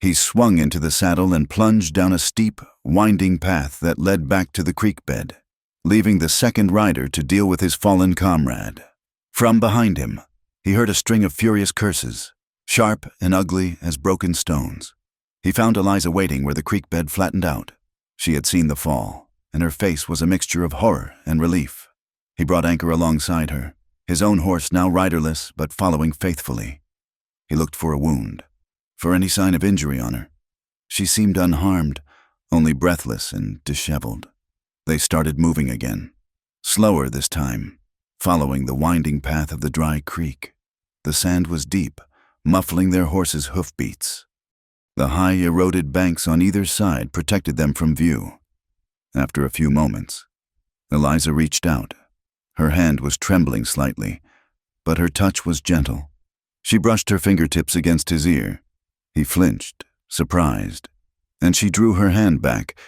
He swung into the saddle and plunged down a steep, winding path that led back to the creek bed, leaving the second rider to deal with his fallen comrade. From behind him, he heard a string of furious curses, sharp and ugly as broken stones. He found Eliza waiting where the creek bed flattened out. She had seen the fall, and her face was a mixture of horror and relief. He brought Anchor alongside her, his own horse now riderless but following faithfully. He looked for a wound, for any sign of injury on her. She seemed unharmed, only breathless and disheveled. They started moving again, slower this time, following the winding path of the dry creek. The sand was deep, muffling their horses' hoofbeats. The high, eroded banks on either side protected them from view. After a few moments, Eliza reached out. Her hand was trembling slightly, but her touch was gentle. She brushed her fingertips against his ear. He flinched, surprised, and she drew her hand back.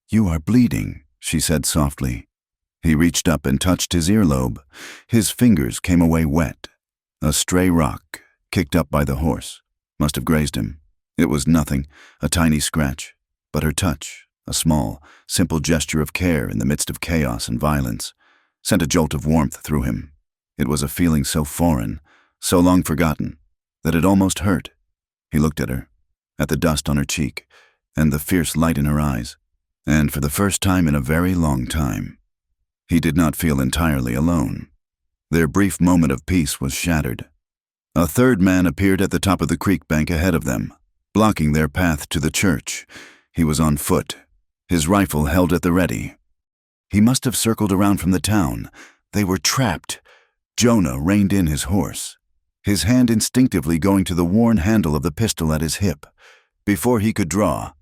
"You are bleeding," she said softly. He reached up and touched his earlobe. His fingers came away wet. A stray rock, kicked up by the horse, must have grazed him. It was nothing, a tiny scratch, but her touch, a small, simple gesture of care in the midst of chaos and violence, sent a jolt of warmth through him. It was a feeling so foreign, so long forgotten, that it almost hurt. He looked at her, at the dust on her cheek, and the fierce light in her eyes, and for the first time in a very long time, he did not feel entirely alone. Their brief moment of peace was shattered. A third man appeared at the top of the creek bank ahead of them, blocking their path to the church. He was on foot, his rifle held at the ready. He must have circled around from the town. They were trapped. Jonah reined in his horse, his hand instinctively going to the worn handle of the pistol at his hip. Before he could draw,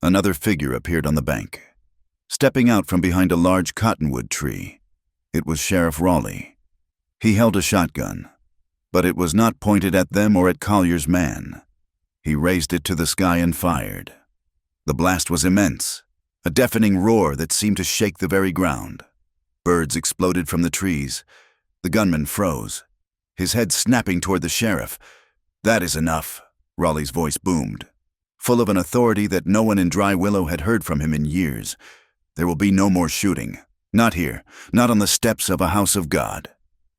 another figure appeared on the bank, stepping out from behind a large cottonwood tree. It was Sheriff Raleigh. He held a shotgun, but it was not pointed at them or at Collier's man. He raised it to the sky and fired. The blast was immense, a deafening roar that seemed to shake the very ground. Birds exploded from the trees. The gunman froze, his head snapping toward the sheriff. "That is enough," Raleigh's voice boomed, full of an authority that no one in Dry Willow had heard from him in years. "There will be no more shooting. Not here, not on the steps of a house of God."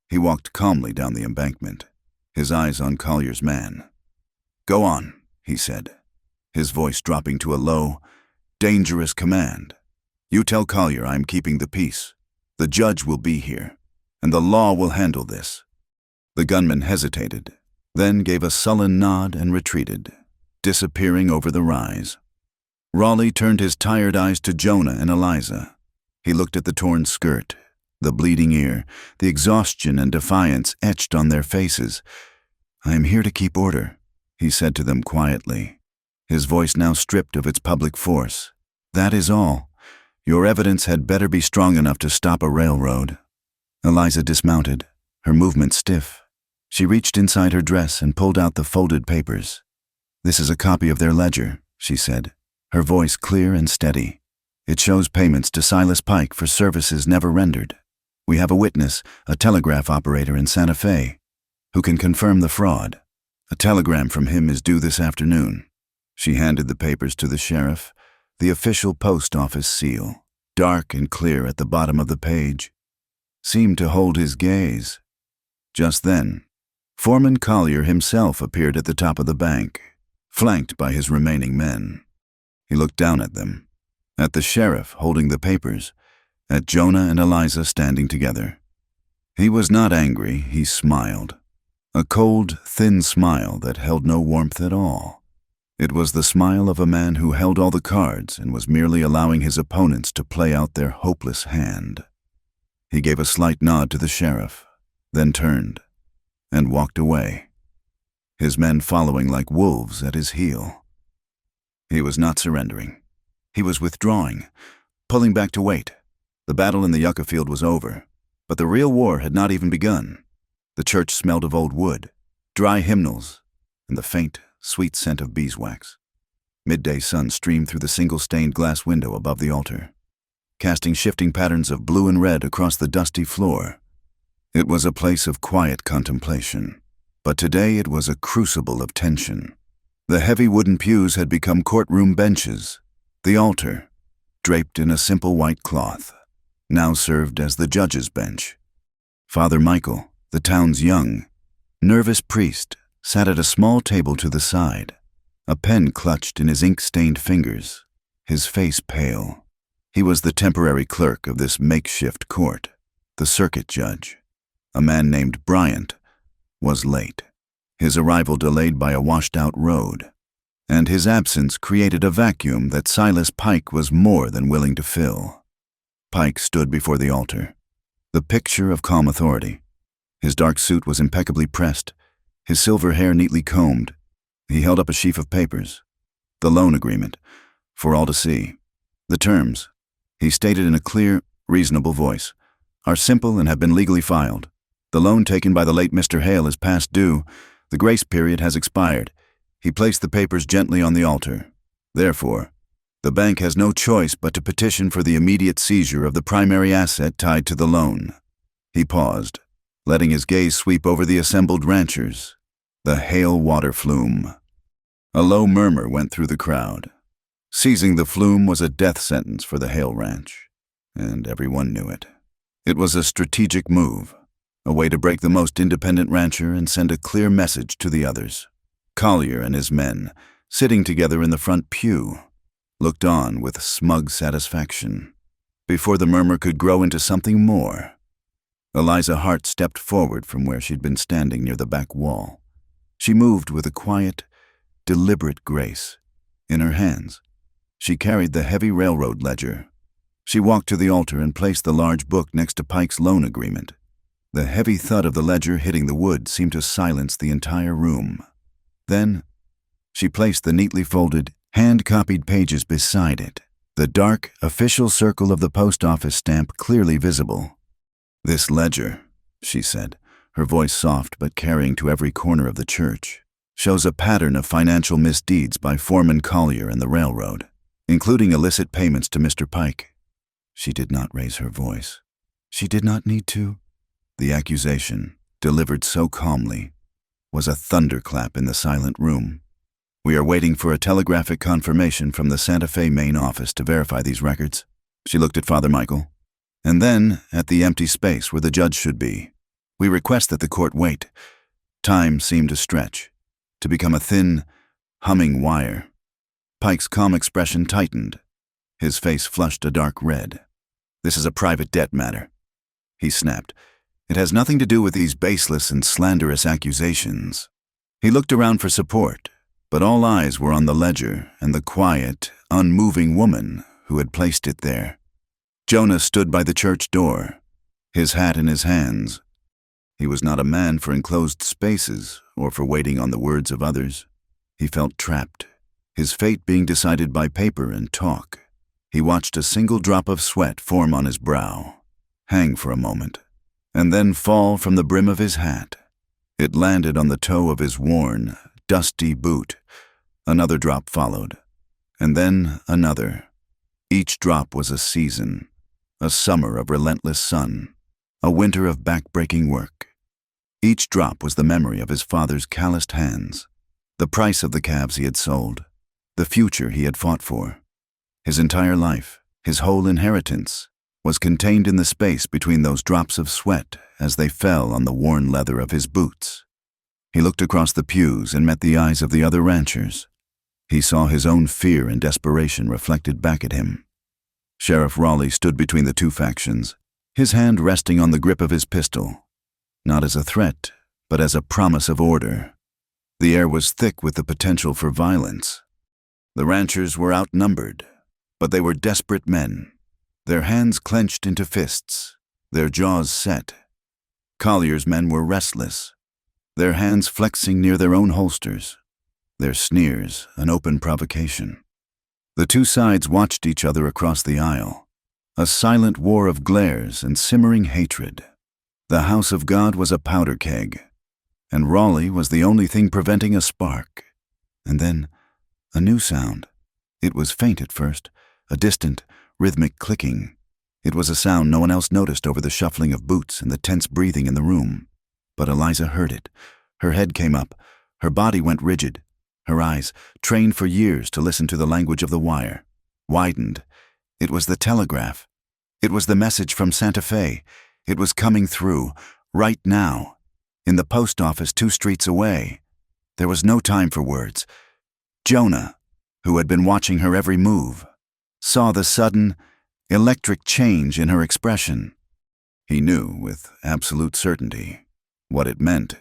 He walked calmly down the embankment, his eyes on Collier's man. "Go on," he said, his voice dropping to a low, dangerous command. "You tell Collier I am keeping the peace. The judge will be here, and the law will handle this." The gunman hesitated, then gave a sullen nod and retreated, disappearing over the rise. Raleigh turned his tired eyes to Jonah and Eliza. He looked at the torn skirt, the bleeding ear, the exhaustion and defiance etched on their faces. "I am here to keep order," he said to them quietly, his voice now stripped of its public force. "That is all. Your evidence had better be strong enough to stop a railroad." Eliza dismounted, her movement stiff. She reached inside her dress and pulled out the folded papers. "This is a copy of their ledger," she said, her voice clear and steady. "It shows payments to Silas Pike for services never rendered. We have a witness, a telegraph operator in Santa Fe, who can confirm the fraud. A telegram from him is due this afternoon." She handed the papers to the sheriff, the official post office seal, dark and clear at the bottom of the page, seemed to hold his gaze. Just then, Foreman Collier himself appeared at the top of the bank, flanked by his remaining men. He looked down at them, at the sheriff holding the papers, at Jonah and Eliza standing together. He was not angry, he smiled. A cold, thin smile that held no warmth at all. It was the smile of a man who held all the cards and was merely allowing his opponents to play out their hopeless hand. He gave a slight nod to the sheriff, then turned and walked away, his men following like wolves at his heel. He was not surrendering. He was withdrawing, pulling back to wait. The battle in the yucca field was over, but the real war had not even begun. The church smelled of old wood, dry hymnals, and the faint, sweet scent of beeswax. Midday sun streamed through the single stained glass window above the altar, casting shifting patterns of blue and red across the dusty floor. It was a place of quiet contemplation, but today it was a crucible of tension. The heavy wooden pews had become courtroom benches. The altar, draped in a simple white cloth, now served as the judge's bench. Father Michael, the town's young, nervous priest, sat at a small table to the side, a pen clutched in his ink-stained fingers, his face pale. He was the temporary clerk of this makeshift court. The circuit judge, a man named Bryant, was late, his arrival delayed by a washed-out road, and his absence created a vacuum that Silas Pike was more than willing to fill. Pike stood before the altar, the picture of calm authority. His dark suit was impeccably pressed, his silver hair neatly combed. He held up a sheaf of papers, the loan agreement, for all to see. The terms, he stated in a clear, reasonable voice, are simple and have been legally filed. The loan taken by the late Mr. Hale is past due. The grace period has expired. He placed the papers gently on the altar. Therefore, the bank has no choice but to petition for the immediate seizure of the primary asset tied to the loan. He paused, letting his gaze sweep over the assembled ranchers, the Hale water flume. A low murmur went through the crowd. Seizing the flume was a death sentence for the Hale ranch, and everyone knew it. It was a strategic move, a way to break the most independent rancher and send a clear message to the others. Collier and his men, sitting together in the front pew, looked on with smug satisfaction. Before the murmur could grow into something more, Eliza Hart stepped forward from where she'd been standing near the back wall. She moved with a quiet, deliberate grace. In her hands, she carried the heavy railroad ledger. She walked to the altar and placed the large book next to Pike's loan agreement. The heavy thud of the ledger hitting the wood seemed to silence the entire room. Then, she placed the neatly folded, hand-copied pages beside it, the dark, official circle of the post office stamp clearly visible. "This ledger," she said, her voice soft but carrying to every corner of the church, "shows a pattern of financial misdeeds by Foreman Collier and the railroad, including illicit payments to Mr. Pike." She did not raise her voice. She did not need to. The accusation, delivered so calmly, was a thunderclap in the silent room. "We are waiting for a telegraphic confirmation from the Santa Fe main office to verify these records." She looked at Father Michael, and then at the empty space where the judge should be. "We request that the court wait." Time seemed to stretch, to become a thin, humming wire. Pike's calm expression tightened. His face flushed a dark red. "This is a private debt matter," he snapped. "It has nothing to do with these baseless and slanderous accusations." He looked around for support, but all eyes were on the ledger and the quiet, unmoving woman who had placed it there. Jonah stood by the church door, his hat in his hands. He was not a man for enclosed spaces or for waiting on the words of others. He felt trapped, his fate being decided by paper and talk. He watched a single drop of sweat form on his brow, hang for a moment, and then fall from the brim of his hat. It landed on the toe of his worn, dusty boot. Another drop followed, and then another. Each drop was a season, a summer of relentless sun, a winter of back-breaking work. Each drop was the memory of his father's calloused hands, the price of the calves he had sold, the future he had fought for. His entire life, his whole inheritance, was contained in the space between those drops of sweat as they fell on the worn leather of his boots. He looked across the pews and met the eyes of the other ranchers. He saw his own fear and desperation reflected back at him. Sheriff Raleigh stood between the two factions, his hand resting on the grip of his pistol, not as a threat, but as a promise of order. The air was thick with the potential for violence. The ranchers were outnumbered, but they were desperate men, their hands clenched into fists, their jaws set. Collier's men were restless, their hands flexing near their own holsters, their sneers an open provocation. The two sides watched each other across the aisle, a silent war of glares and simmering hatred. The house of God was a powder keg, and Raleigh was the only thing preventing a spark. And then, a new sound. It was faint at first, a distant, rhythmic clicking. It was a sound no one else noticed over the shuffling of boots and the tense breathing in the room. But Eliza heard it. Her head came up, her body went rigid. Her eyes, trained for years to listen to the language of the wire, widened. It was the telegraph. It was the message from Santa Fe. It was coming through, right now, in the post office 2 streets away. There was no time for words. Jonah, who had been watching her every move, saw the sudden, electric change in her expression. He knew, with absolute certainty, what it meant.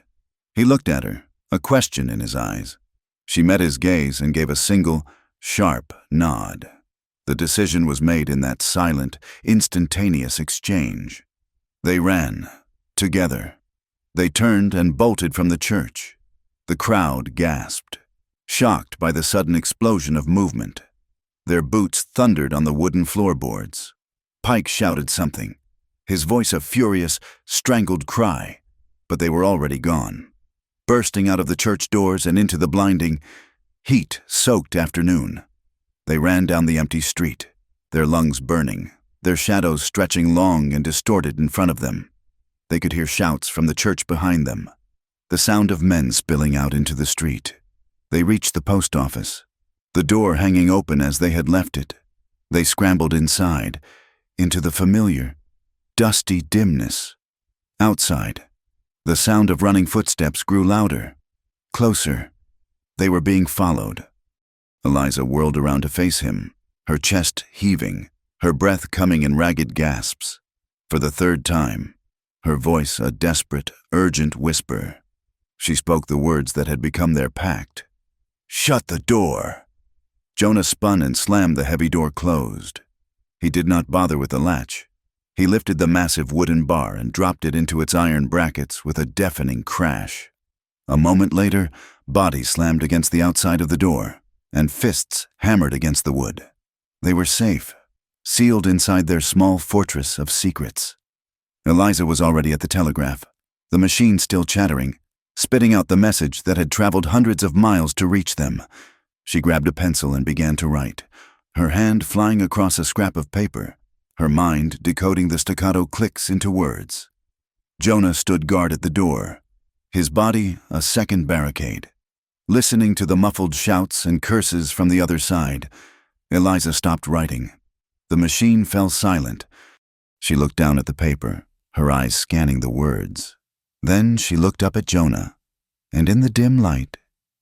He looked at her, a question in his eyes. She met his gaze and gave a single, sharp nod. The decision was made in that silent, instantaneous exchange. They ran, together. They turned and bolted from the church. The crowd gasped, shocked by the sudden explosion of movement. Their boots thundered on the wooden floorboards. Pike shouted something, his voice a furious, strangled cry, but they were already gone, bursting out of the church doors and into the blinding, heat-soaked afternoon. They ran down the empty street, their lungs burning, their shadows stretching long and distorted in front of them. They could hear shouts from the church behind them, the sound of men spilling out into the street. They reached the post office, the door hanging open as they had left it. They scrambled inside, into the familiar, dusty dimness. Outside, the sound of running footsteps grew louder, closer. They were being followed. Eliza whirled around to face him, her chest heaving, her breath coming in ragged gasps. For the 3rd time, her voice a desperate, urgent whisper. She spoke the words that had become their pact. "Shut the door!" Jonah spun and slammed the heavy door closed. He did not bother with the latch. He lifted the massive wooden bar and dropped it into its iron brackets with a deafening crash. A moment later, bodies slammed against the outside of the door, and fists hammered against the wood. They were safe, sealed inside their small fortress of secrets. Eliza was already at the telegraph, the machine still chattering, spitting out the message that had traveled hundreds of miles to reach them. She grabbed a pencil and began to write, her hand flying across a scrap of paper, her mind decoding the staccato clicks into words. Jonah stood guard at the door, his body a second barricade. Listening to the muffled shouts and curses from the other side, Eliza stopped writing. The machine fell silent. She looked down at the paper, her eyes scanning the words. Then she looked up at Jonah, and in the dim light,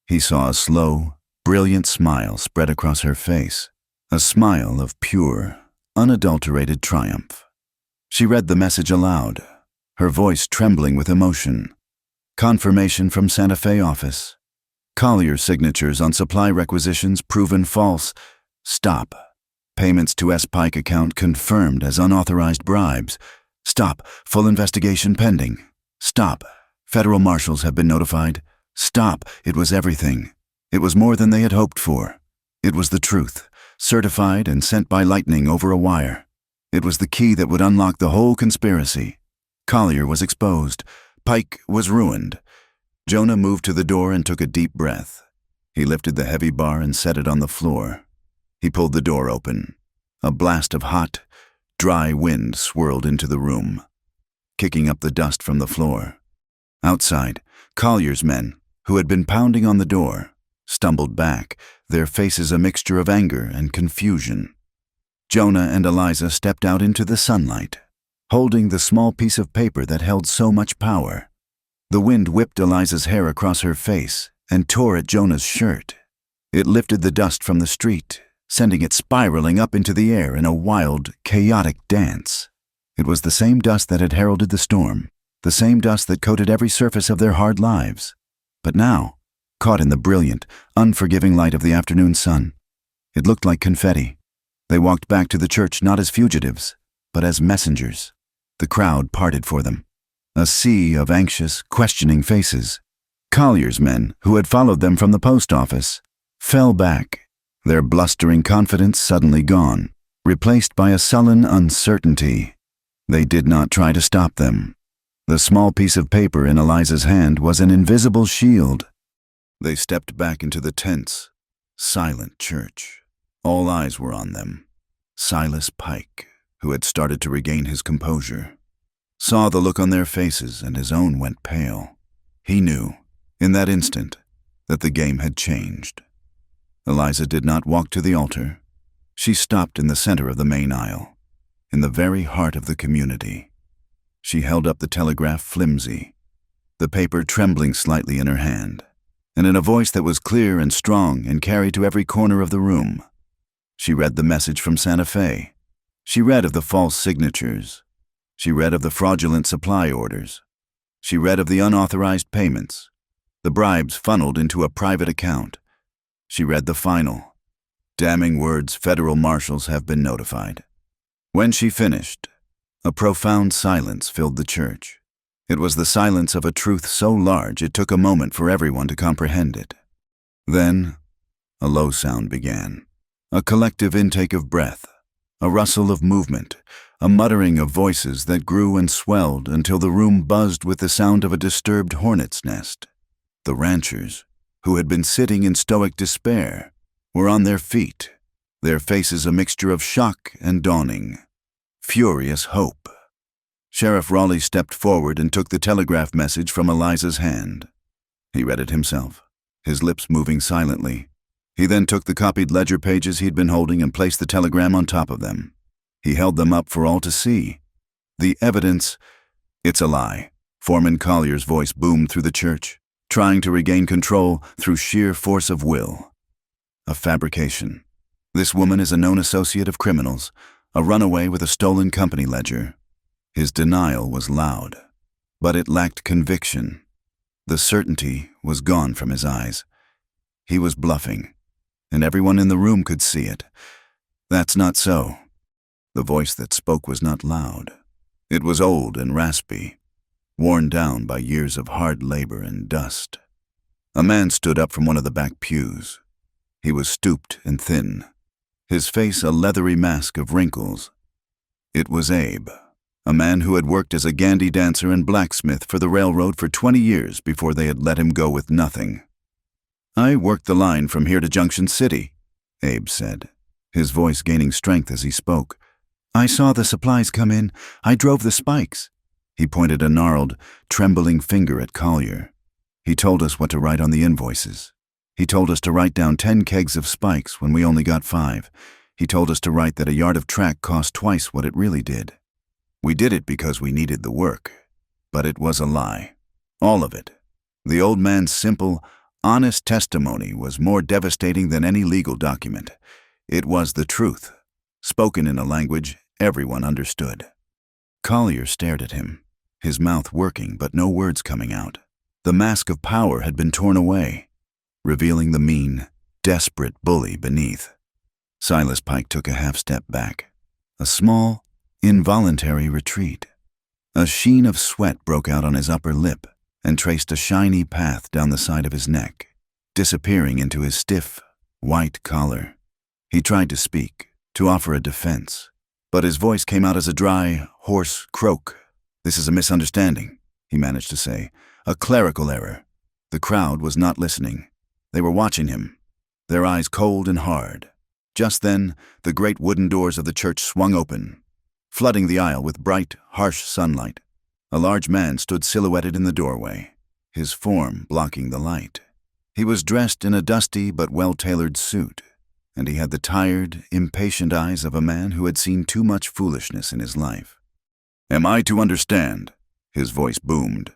he saw a slow, brilliant smile spread across her face, a smile of pure, unadulterated triumph. She read the message aloud, her voice trembling with emotion. Confirmation from Santa Fe office. Collier signatures on supply requisitions proven false. Stop. Payments to S. Pike account confirmed as unauthorized bribes. Stop. Full investigation pending. Stop. Federal marshals have been notified. Stop. It was everything. It was more than they had hoped for. It was the truth, certified and sent by lightning over a wire. It was the key that would unlock the whole conspiracy. Collier was exposed. Pike was ruined. Jonah moved to the door and took a deep breath. He lifted the heavy bar and set it on the floor. He pulled the door open. A blast of hot, dry wind swirled into the room, kicking up the dust from the floor. Outside, Collier's men, who had been pounding on the door, stumbled back, their faces a mixture of anger and confusion. Jonah and Eliza stepped out into the sunlight, holding the small piece of paper that held so much power. The wind whipped Eliza's hair across her face and tore at Jonah's shirt. It lifted the dust from the street, sending it spiraling up into the air in a wild, chaotic dance. It was the same dust that had heralded the storm, the same dust that coated every surface of their hard lives. But now, caught in the brilliant, unforgiving light of the afternoon sun, it looked like confetti. They walked back to the church not as fugitives, but as messengers. The crowd parted for them. A sea of anxious, questioning faces. Collier's men, who had followed them from the post office, fell back, their blustering confidence suddenly gone, replaced by a sullen uncertainty. They did not try to stop them. The small piece of paper in Eliza's hand was an invisible shield. They stepped back into the tense, silent church. All eyes were on them. Silas Pike, who had started to regain his composure, saw the look on their faces and his own went pale. He knew, in that instant, that the game had changed. Eliza did not walk to the altar. She stopped in the center of the main aisle, in the very heart of the community. She held up the telegraph flimsy, the paper trembling slightly in her hand, and in a voice that was clear and strong and carried to every corner of the room, she read the message from Santa Fe. She read of the false signatures. She read of the fraudulent supply orders. She read of the unauthorized payments, the bribes funneled into a private account. She read the final, damning words, federal marshals have been notified. When she finished, a profound silence filled the church. It was the silence of a truth so large it took a moment for everyone to comprehend it. Then, a low sound began, a collective intake of breath, a rustle of movement, a muttering of voices that grew and swelled until the room buzzed with the sound of a disturbed hornet's nest. The ranchers, who had been sitting in stoic despair, were on their feet, their faces a mixture of shock and dawning, furious hope. Sheriff Raleigh stepped forward and took the telegraph message from Eliza's hand. He read it himself, his lips moving silently. He then took the copied ledger pages he'd been holding and placed the telegram on top of them. He held them up for all to see. The evidence, it's a lie. Foreman Collier's voice boomed through the church, trying to regain control through sheer force of will. A fabrication. This woman is a known associate of criminals, a runaway with a stolen company ledger. His denial was loud, but it lacked conviction. The certainty was gone from his eyes. He was bluffing, and everyone in the room could see it. That's not so. The voice that spoke was not loud. It was old and raspy, worn down by years of hard labor and dust. A man stood up from one of the back pews. He was stooped and thin. his face a leathery mask of wrinkles. It was Abe, a man who had worked as a gandy dancer and blacksmith for the railroad for 20 years before they had let him go with nothing. "I worked the line from here to Junction City," Abe said, his voice gaining strength as he spoke. "I saw the supplies come in. I drove the spikes." He pointed a gnarled, trembling finger at Collier. "He told us what to write on the invoices. He told us to write down 10 kegs of spikes when we only got 5. He told us to write that a yard of track cost twice what it really did. We did it because we needed the work. But it was a lie. All of it. The old man's simple, honest testimony was more devastating than any legal document. It was the truth, spoken in a language everyone understood." Collier stared at him, his mouth working but no words coming out. The mask of power had been torn away, revealing the mean, desperate bully beneath. Silas Pike took a half-step back, a small, involuntary retreat. A sheen of sweat broke out on his upper lip and traced a shiny path down the side of his neck, disappearing into his stiff, white collar. He tried to speak, to offer a defense, but his voice came out as a dry, hoarse croak. "This is a misunderstanding," he managed to say. "A clerical error." The crowd was not listening. They were watching him, their eyes cold and hard. Just then, the great wooden doors of the church swung open, flooding the aisle with bright, harsh sunlight. A large man stood silhouetted in the doorway, his form blocking the light. He was dressed in a dusty but well-tailored suit, and he had the tired, impatient eyes of a man who had seen too much foolishness in his life. "Am I to understand," his voice boomed,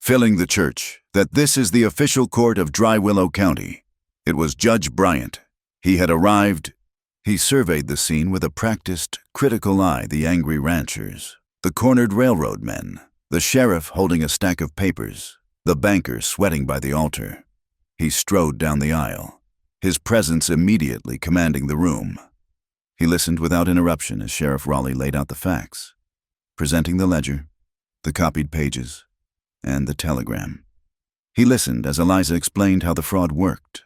filling the church, "that this is the official court of Dry Willow County? It was Judge Bryant. He had arrived." He surveyed the scene with a practiced, critical eye: the angry ranchers, the cornered railroad men, the sheriff holding a stack of papers, the banker sweating by the altar. He strode down the aisle, his presence immediately commanding the room. He listened without interruption as Sheriff Raleigh laid out the facts, presenting the ledger, the copied pages, and the telegram. He listened as Eliza explained how the fraud worked.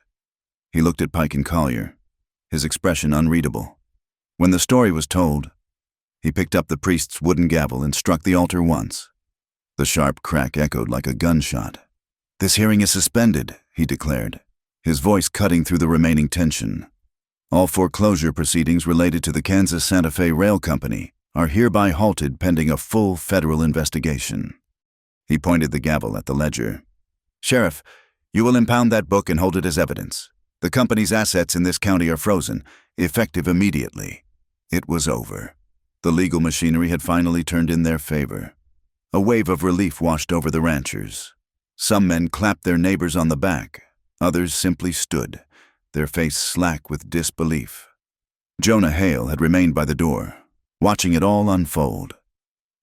He looked at Pike and Collier, his expression unreadable. When the story was told, he picked up the priest's wooden gavel and struck the altar once. The sharp crack echoed like a gunshot. "This hearing is suspended," he declared, his voice cutting through the remaining tension. "All foreclosure proceedings related to the Kansas Santa Fe Rail Company are hereby halted pending a full federal investigation." He pointed the gavel at the ledger. "Sheriff, you will impound that book and hold it as evidence. The company's assets in this county are frozen, effective immediately." It was over. The legal machinery had finally turned in their favor. A wave of relief washed over the ranchers. Some men clapped their neighbors on the back. Others simply stood, their face slack with disbelief. Jonah Hale had remained by the door, watching it all unfold.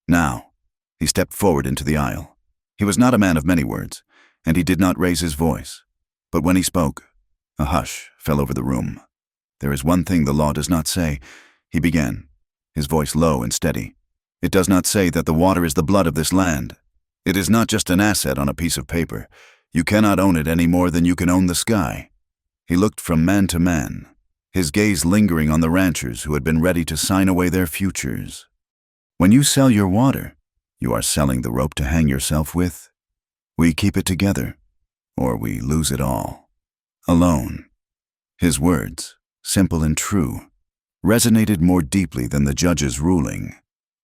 Now, he stepped forward into the aisle. He was not a man of many words, and he did not raise his voice. But when he spoke, a hush fell over the room. "There is one thing the law does not say," he began, his voice low and steady. "It does not say that the water is the blood of this land. It is not just an asset on a piece of paper. You cannot own it any more than you can own the sky." He looked from man to man, his gaze lingering on the ranchers who had been ready to sign away their futures. "When you sell your water, you are selling the rope to hang yourself with. We keep it together, or we lose it all. Alone." His words, simple and true, resonated more deeply than the judge's ruling.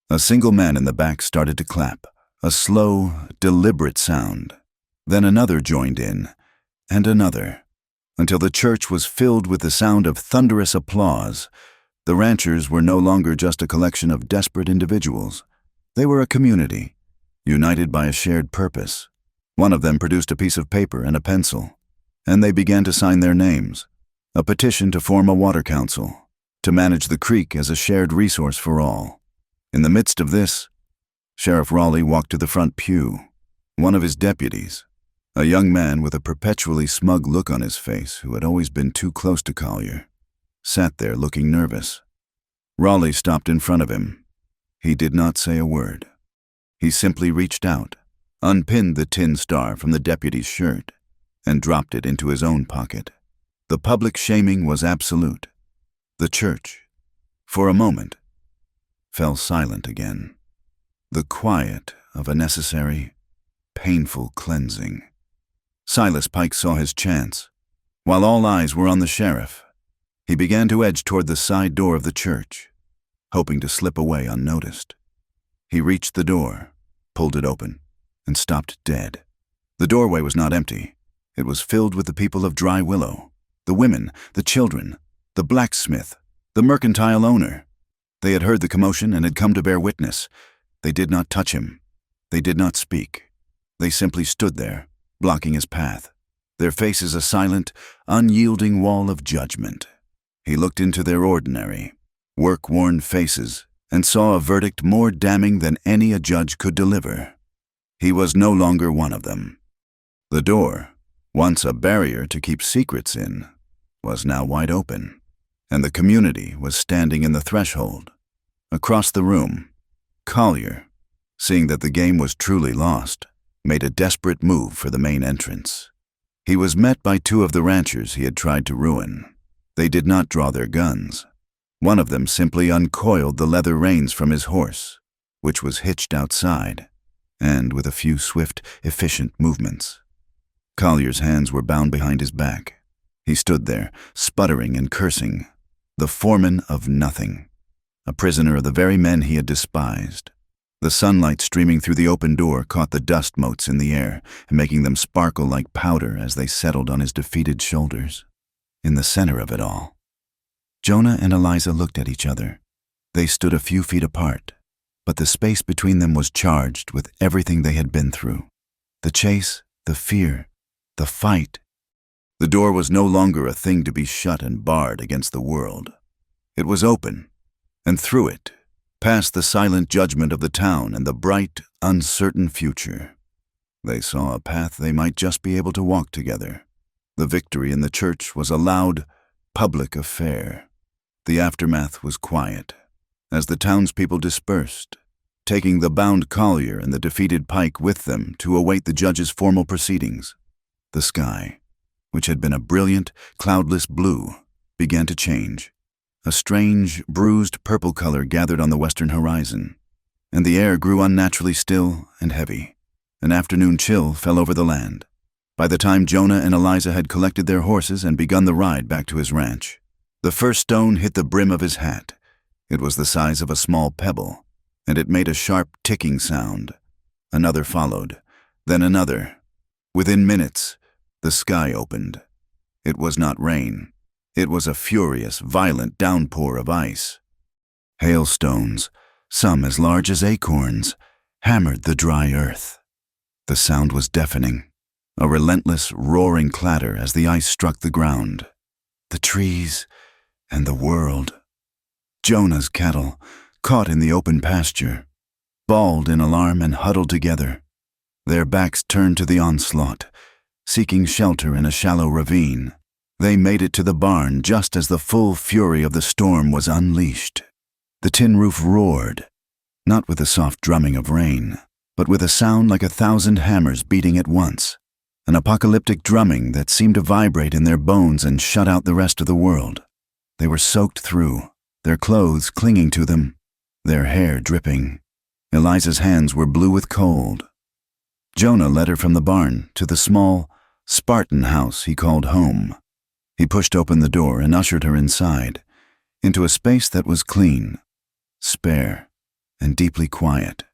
A single man in the back started to clap, a slow, deliberate sound. Then another joined in, and another, until the church was filled with the sound of thunderous applause. The ranchers were no longer just a collection of desperate individuals. They were a community, united by a shared purpose. One of them produced a piece of paper and a pencil, and they began to sign their names, a petition to form a water council, to manage the creek as a shared resource for all. In the midst of this, Sheriff Raleigh walked to the front pew. One of his deputies, a young man with a perpetually smug look on his face who had always been too close to Collier, sat there looking nervous. Raleigh stopped in front of him. He did not say a word. He simply reached out, unpinned the tin star from the deputy's shirt, and dropped it into his own pocket. The public shaming was absolute. The church, for a moment, fell silent again. The quiet of a necessary, painful cleansing. Silas Pike saw his chance. While all eyes were on the sheriff, he began to edge toward the side door of the church, hoping to slip away unnoticed. He reached the door, pulled it open, and stopped dead. The doorway was not empty. It was filled with the people of Dry Willow, the women, the children, the blacksmith, the mercantile owner. They had heard the commotion and had come to bear witness. They did not touch him. They did not speak. They simply stood there, blocking his path, their faces a silent, unyielding wall of judgment. He looked into their ordinary, work-worn faces and saw a verdict more damning than any a judge could deliver. He was no longer one of them. The door, once a barrier to keep secrets in, was now wide open, and the community was standing in the threshold. Across the room, Collier, seeing that the game was truly lost, made a desperate move for the main entrance. He was met by two of the ranchers he had tried to ruin. They did not draw their guns. One of them simply uncoiled the leather reins from his horse, which was hitched outside, and with a few swift, efficient movements. Collier's hands were bound behind his back. He stood there, sputtering and cursing, the foreman of nothing, a prisoner of the very men he had despised. The sunlight streaming through the open door caught the dust motes in the air, making them sparkle like powder as they settled on his defeated shoulders. In the center of it all, Jonah and Eliza looked at each other. They stood a few feet apart, but the space between them was charged with everything they had been through. The chase, the fear, the fight. The door was no longer a thing to be shut and barred against the world. It was open, and through it, past the silent judgment of the town and the bright, uncertain future, they saw a path they might just be able to walk together. The victory in the church was a loud, public affair. The aftermath was quiet, as the townspeople dispersed, taking the bound Collier and the defeated Pike with them to await the judge's formal proceedings. The sky, which had been a brilliant, cloudless blue, began to change. A strange, bruised purple color gathered on the western horizon, and the air grew unnaturally still and heavy. An afternoon chill fell over the land. By the time Jonah and Eliza had collected their horses and begun the ride back to his ranch, the first stone hit the brim of his hat. It was the size of a small pebble, and it made a sharp ticking sound. Another followed, then another. Within minutes, the sky opened. It was not rain. It was a furious, violent downpour of ice. Hailstones, some as large as acorns, hammered the dry earth. The sound was deafening, a relentless, roaring clatter as the ice struck the ground. The trees and the world. Jonah's cattle, caught in the open pasture, bawled in alarm and huddled together, their backs turned to the onslaught, seeking shelter in a shallow ravine. They made it to the barn just as the full fury of the storm was unleashed. The tin roof roared, not with the soft drumming of rain, but with a sound like 1,000 hammers beating at once, an apocalyptic drumming that seemed to vibrate in their bones and shut out the rest of the world. They were soaked through, their clothes clinging to them, their hair dripping. Eliza's hands were blue with cold. Jonah led her from the barn to the small, Spartan house he called home. He pushed open the door and ushered her inside, into a space that was clean, spare, and deeply quiet,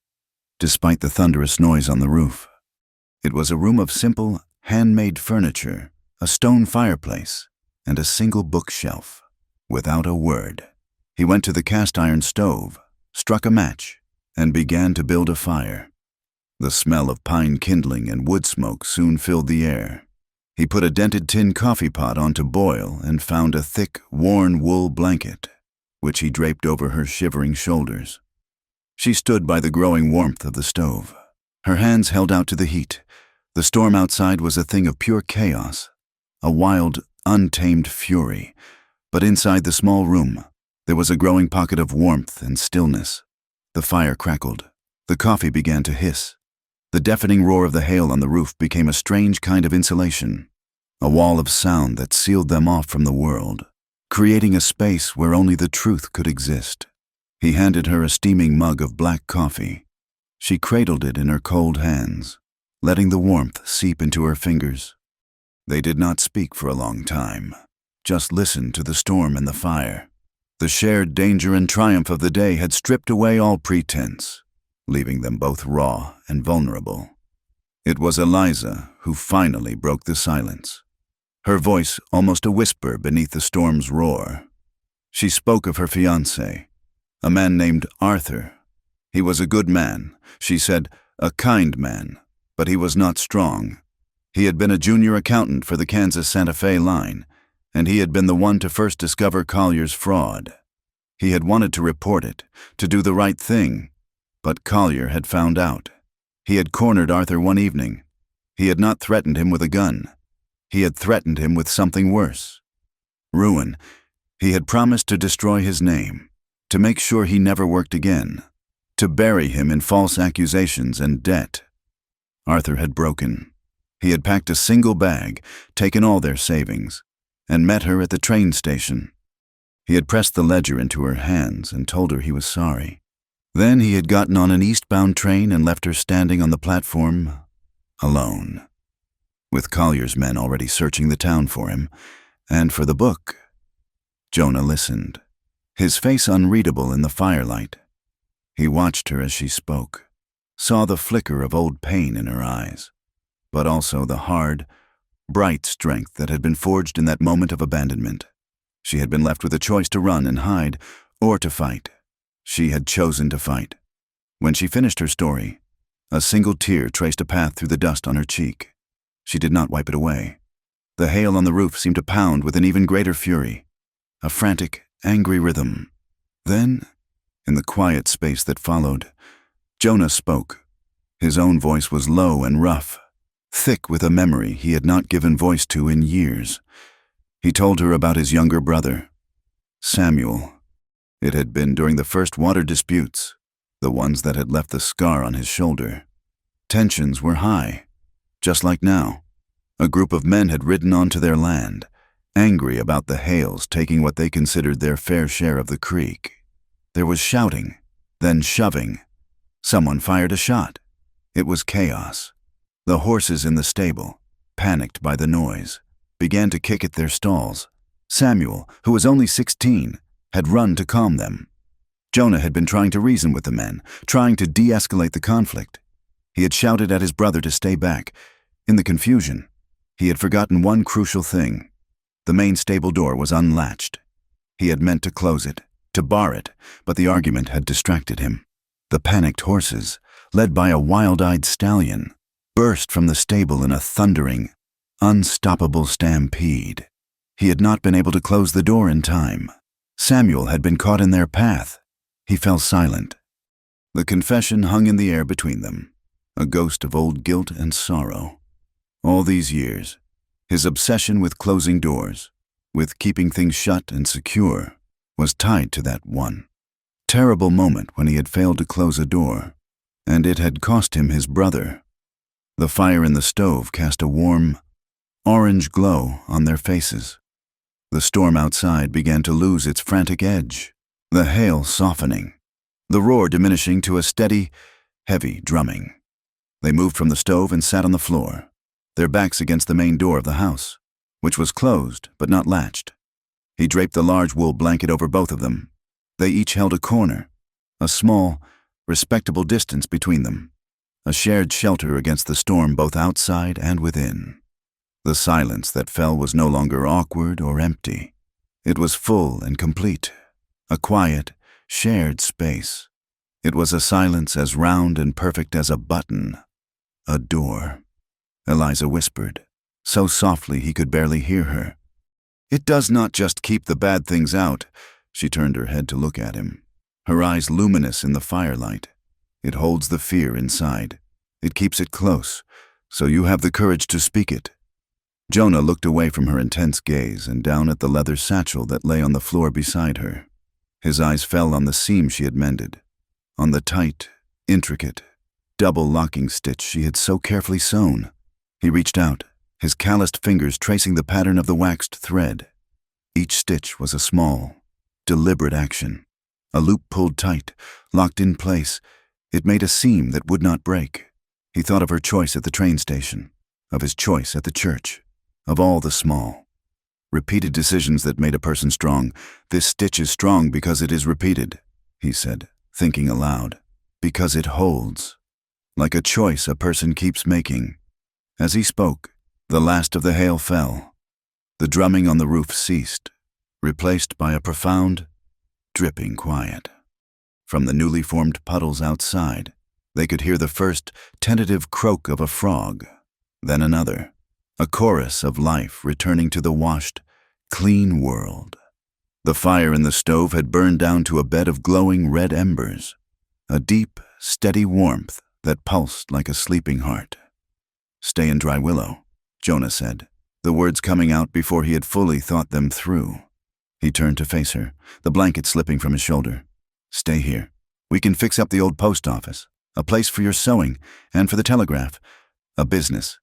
despite the thunderous noise on the roof. It was a room of simple, handmade furniture, a stone fireplace, and a single bookshelf. Without a word, he went to the cast-iron stove, struck a match, and began to build a fire. The smell of pine kindling and wood smoke soon filled the air. He put a dented tin coffee pot on to boil and found a thick, worn wool blanket, which he draped over her shivering shoulders. She stood by the growing warmth of the stove. Her hands held out to the heat. The storm outside was a thing of pure chaos, a wild, untamed fury. But inside the small room, there was a growing pocket of warmth and stillness. The fire crackled. The coffee began to hiss. The deafening roar of the hail on the roof became a strange kind of insulation, a wall of sound that sealed them off from the world. creating a space where only the truth could exist. He handed her a steaming mug of black coffee. She cradled it in her cold hands, letting the warmth seep into her fingers. They did not speak for a long time, just listened to the storm and the fire. The shared danger and triumph of the day had stripped away all pretense, leaving them both raw and vulnerable. It was Eliza who finally broke the silence, her voice almost a whisper beneath the storm's roar. She spoke of her fiancé, a man named Arthur. He was a good man, she said, a kind man, but he was not strong. He had been a junior accountant for the Kansas-Santa Fe line, and he had been the one to first discover Collier's fraud. He had wanted to report it, to do the right thing, but Collier had found out. He had cornered Arthur one evening. He had not threatened him with a gun. He had threatened him with something worse. Ruin. He had promised to destroy his name, to make sure he never worked again, to bury him in false accusations and debt. Arthur had broken. He had packed a single bag, taken all their savings, and met her at the train station. He had pressed the ledger into her hands and told her he was sorry. Then he had gotten on an eastbound train and left her standing on the platform, alone, with Collier's men already searching the town for him, and for the book. Jonah listened, his face unreadable in the firelight. He watched her as she spoke, saw the flicker of old pain in her eyes, but also the hard, bright strength that had been forged in that moment of abandonment. She had been left with a choice to run and hide, or to fight. She had chosen to fight. When she finished her story, a single tear traced a path through the dust on her cheek. She did not wipe it away. The hail on the roof seemed to pound with an even greater fury, a frantic, angry rhythm. Then, in the quiet space that followed, Jonah spoke. His own voice was low and rough, thick with a memory he had not given voice to in years. He told her about his younger brother, Samuel. It had been during the first water disputes, the ones that had left the scar on his shoulder. Tensions were high, just like now. A group of men had ridden onto their land, angry about the Hales taking what they considered their fair share of the creek. There was shouting, then shoving. Someone fired a shot. It was chaos. The horses in the stable, panicked by the noise, began to kick at their stalls. Samuel, who was only 16, had run to calm them. Jonah had been trying to reason with the men, trying to de-escalate the conflict. He had shouted at his brother to stay back. In the confusion, he had forgotten one crucial thing. The main stable door was unlatched. He had meant to close it, to bar it, but the argument had distracted him. The panicked horses, led by a wild-eyed stallion, burst from the stable in a thundering, unstoppable stampede. He had not been able to close the door in time. Samuel had been caught in their path. He fell silent. The confession hung in the air between them, a ghost of old guilt and sorrow. All these years, his obsession with closing doors, with keeping things shut and secure, was tied to that one terrible moment when he had failed to close a door, and it had cost him his brother. The fire in the stove cast a warm, orange glow on their faces. The storm outside began to lose its frantic edge, the hail softening, the roar diminishing to a steady, heavy drumming. They moved from the stove and sat on the floor, their backs against the main door of the house, which was closed but not latched. He draped the large wool blanket over both of them. They each held a corner, a small, respectable distance between them, a shared shelter against the storm both outside and within. The silence that fell was no longer awkward or empty. It was full and complete, a quiet, shared space. It was a silence as round and perfect as a button, a door. Eliza whispered, so softly he could barely hear her. "It does not just keep the bad things out." She turned her head to look at him, her eyes luminous in the firelight. "It holds the fear inside. It keeps it close, so you have the courage to speak it." Jonah looked away from her intense gaze and down at the leather satchel that lay on the floor beside her. His eyes fell on the seam she had mended, on the tight, intricate, double locking stitch she had so carefully sewn. He reached out, his calloused fingers tracing the pattern of the waxed thread. Each stitch was a small, deliberate action. A loop pulled tight, locked in place. It made a seam that would not break. He thought of her choice at the train station, of his choice at the church, of all the small, repeated decisions that made a person strong. This stitch is strong because it is repeated, he said, thinking aloud, because it holds, like a choice a person keeps making. As he spoke, the last of the hail fell. The drumming on the roof ceased, replaced by a profound, dripping quiet. From the newly formed puddles outside, they could hear the first tentative croak of a frog, then another, a chorus of life returning to the washed, clean world. The fire in the stove had burned down to a bed of glowing red embers, a deep, steady warmth that pulsed like a sleeping heart. "Stay in Dry Willow," Jonah said, the words coming out before he had fully thought them through. He turned to face her, the blanket slipping from his shoulder. "Stay here. We can fix up the old post office, a place for your sewing, and for the telegraph, a business.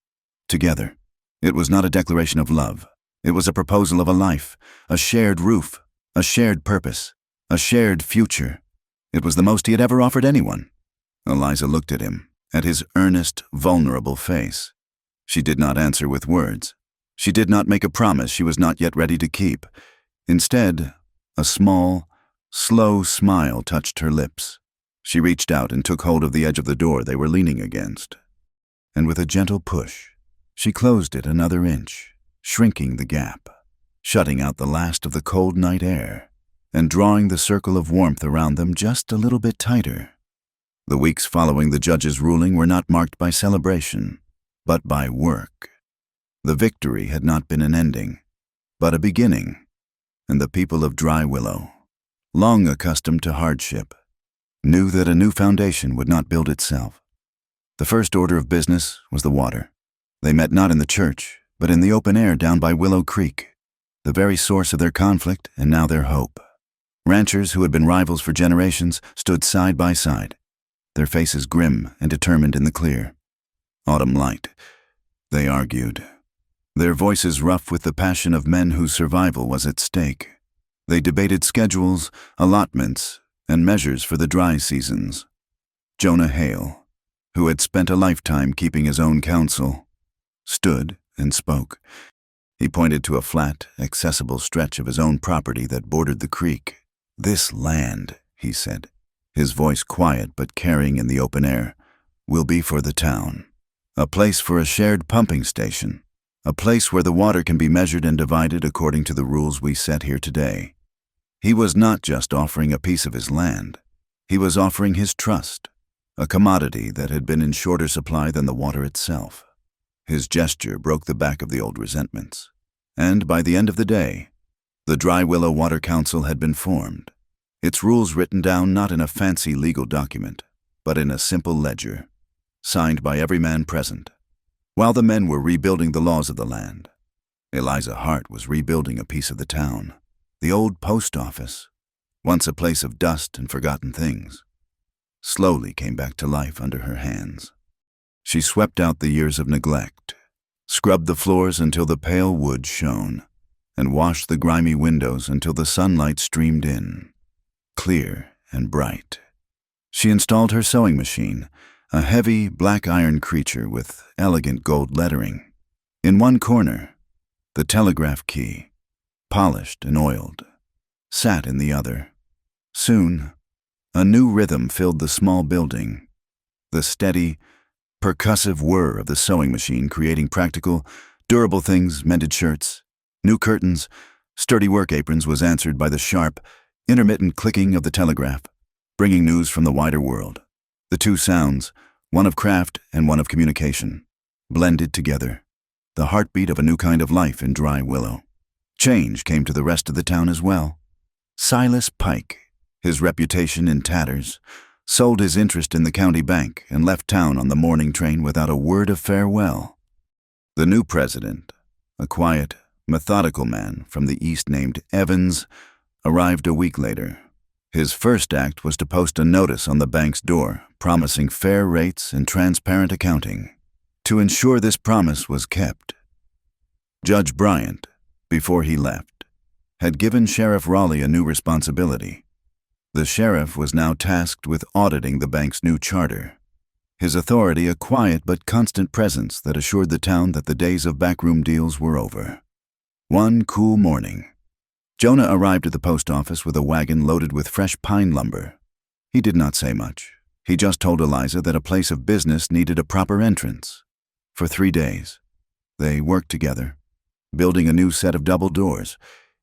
Together." It was not a declaration of love. It was a proposal of a life, a shared roof, a shared purpose, a shared future. It was the most he had ever offered anyone. Eliza looked at him, at his earnest, vulnerable face. She did not answer with words. She did not make a promise she was not yet ready to keep. Instead, a small, slow smile touched her lips. She reached out and took hold of the edge of the door they were leaning against. And with a gentle push, she closed it another inch, shrinking the gap, shutting out the last of the cold night air, and drawing the circle of warmth around them just a little bit tighter. The weeks following the judge's ruling were not marked by celebration, but by work. The victory had not been an ending, but a beginning, and the people of Dry Willow, long accustomed to hardship, knew that a new foundation would not build itself. The first order of business was the water. They met not in the church, but in the open air down by Willow Creek, the very source of their conflict and now their hope. Ranchers who had been rivals for generations stood side by side, their faces grim and determined in the clear. Autumn light, they argued, their voices rough with the passion of men whose survival was at stake. They debated schedules, allotments, and measures for the dry seasons. Jonah Hale, who had spent a lifetime keeping his own counsel, stood and spoke. He pointed to a flat, accessible stretch of his own property that bordered the creek. "This land," he said, his voice quiet but carrying in the open air, "will be for the town. A place for a shared pumping station. A place where the water can be measured and divided according to the rules we set here today." He was not just offering a piece of his land. He was offering his trust, a commodity that had been in shorter supply than the water itself. His gesture broke the back of the old resentments. And by the end of the day, the Dry Willow Water Council had been formed, its rules written down not in a fancy legal document, but in a simple ledger, signed by every man present. While the men were rebuilding the laws of the land, Eliza Hart was rebuilding a piece of the town. The old post office, once a place of dust and forgotten things, slowly came back to life under her hands. She swept out the years of neglect, scrubbed the floors until the pale wood shone, and washed the grimy windows until the sunlight streamed in, clear and bright. She installed her sewing machine, a heavy black iron creature with elegant gold lettering. In one corner, the telegraph key, polished and oiled, sat in the other. Soon, a new rhythm filled the small building, the steady, percussive whir of the sewing machine creating practical, durable things, mended shirts, new curtains, sturdy work aprons was answered by the sharp, intermittent clicking of the telegraph, bringing news from the wider world. The two sounds, one of craft and one of communication, blended together, the heartbeat of a new kind of life in Dry Willow. Change came to the rest of the town as well. Silas Pike, his reputation in tatters, sold his interest in the county bank and left town on the morning train without a word of farewell. The new president, a quiet, methodical man from the east named Evans, arrived a week later. His first act was to post a notice on the bank's door promising fair rates and transparent accounting. To ensure this promise was kept, Judge Bryant, before he left, had given Sheriff Raleigh a new responsibility. The sheriff was now tasked with auditing the bank's new charter. His authority a quiet but constant presence that assured the town that the days of backroom deals were over. One cool morning, Jonah arrived at the post office with a wagon loaded with fresh pine lumber. He did not say much. He just told Eliza that a place of business needed a proper entrance. For 3 days, they worked together, building a new set of double doors.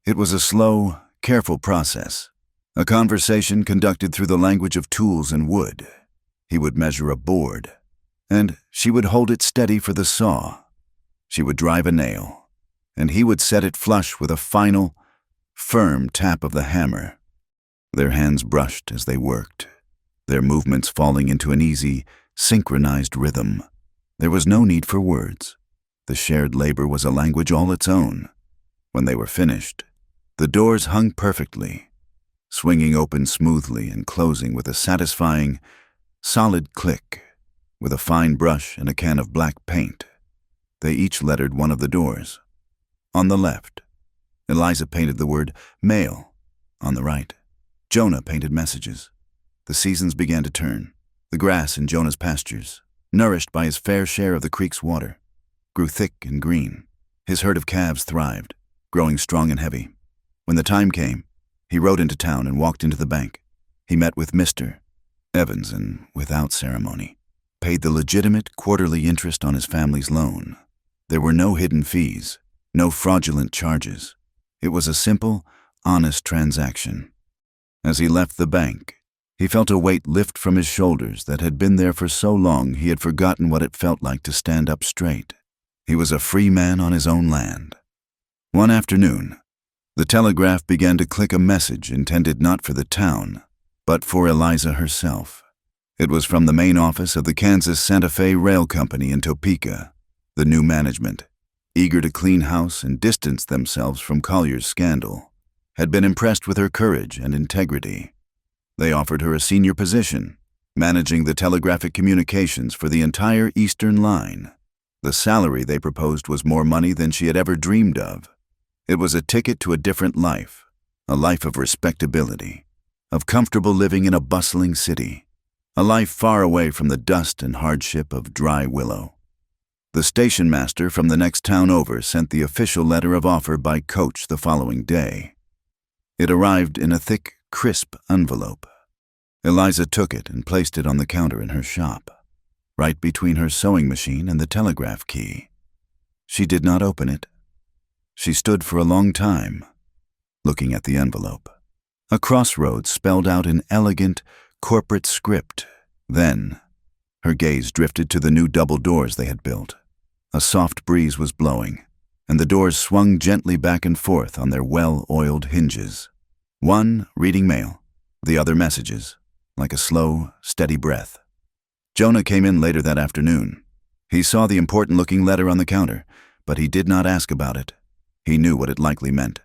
It was a slow, careful process, a conversation conducted through the language of tools and wood. He would measure a board, and she would hold it steady for the saw. She would drive a nail, and he would set it flush with a final, firm tap of the hammer. Their hands brushed as they worked, their movements falling into an easy, synchronized rhythm. There was no need for words. The shared labor was a language all its own. When they were finished, the doors hung perfectly, swinging open smoothly and closing with a satisfying, solid click. With a fine brush and a can of black paint, they each lettered one of the doors. On the left, Eliza painted the word mail. On the right, Jonah painted messages. The seasons began to turn. The grass in Jonah's pastures, nourished by his fair share of the creek's water, grew thick and green. His herd of calves thrived, growing strong and heavy. When the time came, he rode into town and walked into the bank. He met with Mr. Evans and, without ceremony, paid the legitimate quarterly interest on his family's loan. There were no hidden fees, no fraudulent charges. It was a simple, honest transaction. As he left the bank, he felt a weight lift from his shoulders that had been there for so long he had forgotten what it felt like to stand up straight. He was a free man on his own land. One afternoon, the telegraph began to click a message intended not for the town, but for Eliza herself. It was from the main office of the Kansas Santa Fe Rail Company in Topeka. The new management, eager to clean house and distance themselves from Collier's scandal, had been impressed with her courage and integrity. They offered her a senior position, managing the telegraphic communications for the entire Eastern Line. The salary they proposed was more money than she had ever dreamed of. It was a ticket to a different life, a life of respectability, of comfortable living in a bustling city, a life far away from the dust and hardship of Dry Willow. The station master from the next town over sent the official letter of offer by coach the following day. It arrived in a thick, crisp envelope. Eliza took it and placed it on the counter in her shop, right between her sewing machine and the telegraph key. She did not open it. She stood for a long time, looking at the envelope. A crossroads spelled out in elegant, corporate script. Then, her gaze drifted to the new double doors they had built. A soft breeze was blowing, and the doors swung gently back and forth on their well-oiled hinges. One reading mail, the other messages, like a slow, steady breath. Jonah came in later that afternoon. He saw the important-looking letter on the counter, but he did not ask about it. He knew what it likely meant.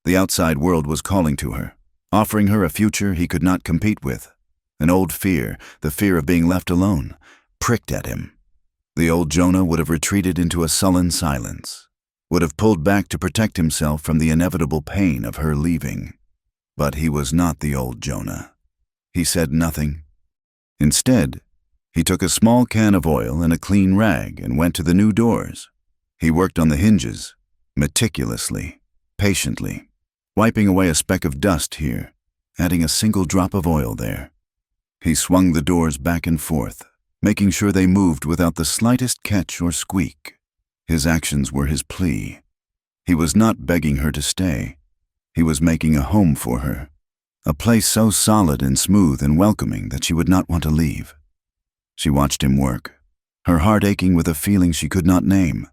The outside world was calling to her, offering her a future he could not compete with. An old fear, the fear of being left alone, pricked at him. The old Jonah would have retreated into a sullen silence, would have pulled back to protect himself from the inevitable pain of her leaving. But he was not the old Jonah. He said nothing. Instead, he took a small can of oil and a clean rag and went to the new doors. He worked on the hinges, meticulously, patiently, wiping away a speck of dust here, adding a single drop of oil there. He swung the doors back and forth, making sure they moved without the slightest catch or squeak. His actions were his plea. He was not begging her to stay. He was making a home for her, a place so solid and smooth and welcoming that she would not want to leave. She watched him work, her heart aching with a feeling she could not name.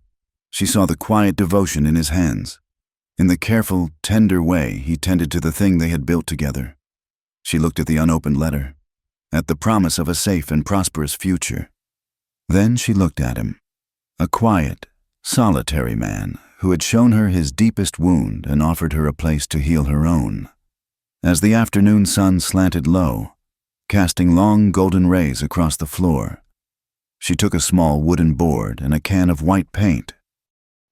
She saw the quiet devotion in his hands, in the careful, tender way he tended to the thing they had built together. She looked at the unopened letter, at the promise of a safe and prosperous future. Then she looked at him, a quiet, solitary man who had shown her his deepest wound and offered her a place to heal her own. As the afternoon sun slanted low, casting long golden rays across the floor, she took a small wooden board and a can of white paint.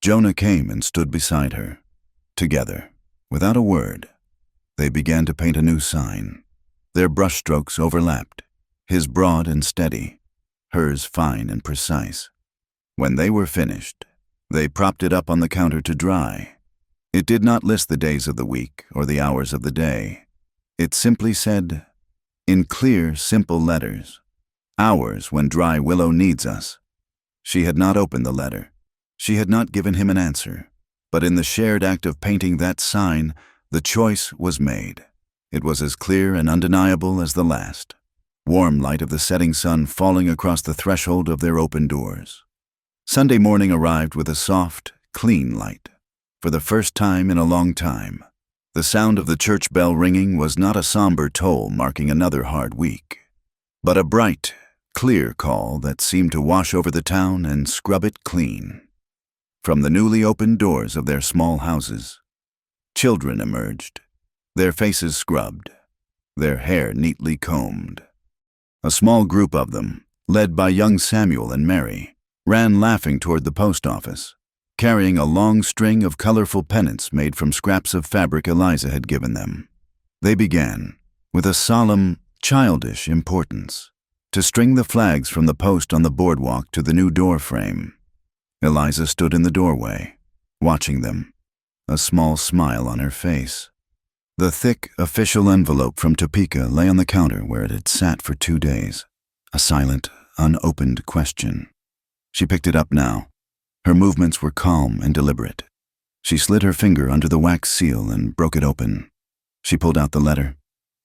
Jonah came and stood beside her. Together, Without a word, they began to paint a new sign. Their brushstrokes overlapped, his broad and steady, hers fine and precise. When they were finished, they propped it up on the counter to dry. It did not list the days of the week or the hours of the day. It simply said, in clear, simple letters, "Hours when Dry Willow needs us." She had not opened the letter. She had not given him an answer. But in the shared act of painting that sign, the choice was made. It was as clear and undeniable as the last. Warm light of the setting sun falling across the threshold of their open doors. Sunday morning arrived with a soft, clean light. For the first time in a long time, the sound of the church bell ringing was not a somber toll marking another hard week, but a bright, clear call that seemed to wash over the town and scrub it clean. From the newly opened doors of their small houses, children emerged, their faces scrubbed, their hair neatly combed. A small group of them, led by young Samuel and Mary, ran laughing toward the post office, carrying a long string of colorful pennants made from scraps of fabric Eliza had given them. They began, with a solemn, childish importance, to string the flags from the post on the boardwalk to the new door frame. Eliza stood in the doorway, watching them, a small smile on her face. The thick, official envelope from Topeka lay on the counter where it had sat for 2 days, a silent, unopened question. She picked it up now. Her movements were calm and deliberate. She slid her finger under the wax seal and broke it open. She pulled out the letter,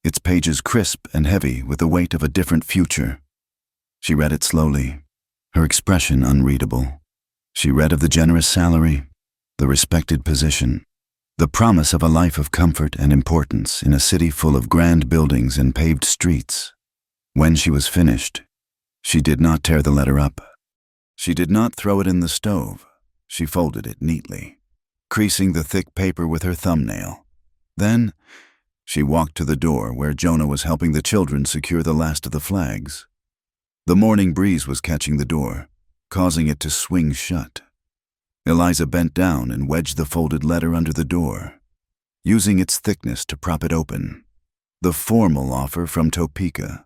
its pages crisp and heavy with the weight of a different future. She read it slowly, her expression unreadable. She read of the generous salary, the respected position, the promise of a life of comfort and importance in a city full of grand buildings and paved streets. When she was finished, she did not tear the letter up. She did not throw it in the stove. She folded it neatly, creasing the thick paper with her thumbnail. Then, she walked to the door where Jonah was helping the children secure the last of the flags. The morning breeze was catching the door, causing it to swing shut. Eliza bent down and wedged the folded letter under the door, using its thickness to prop it open. The formal offer from Topeka,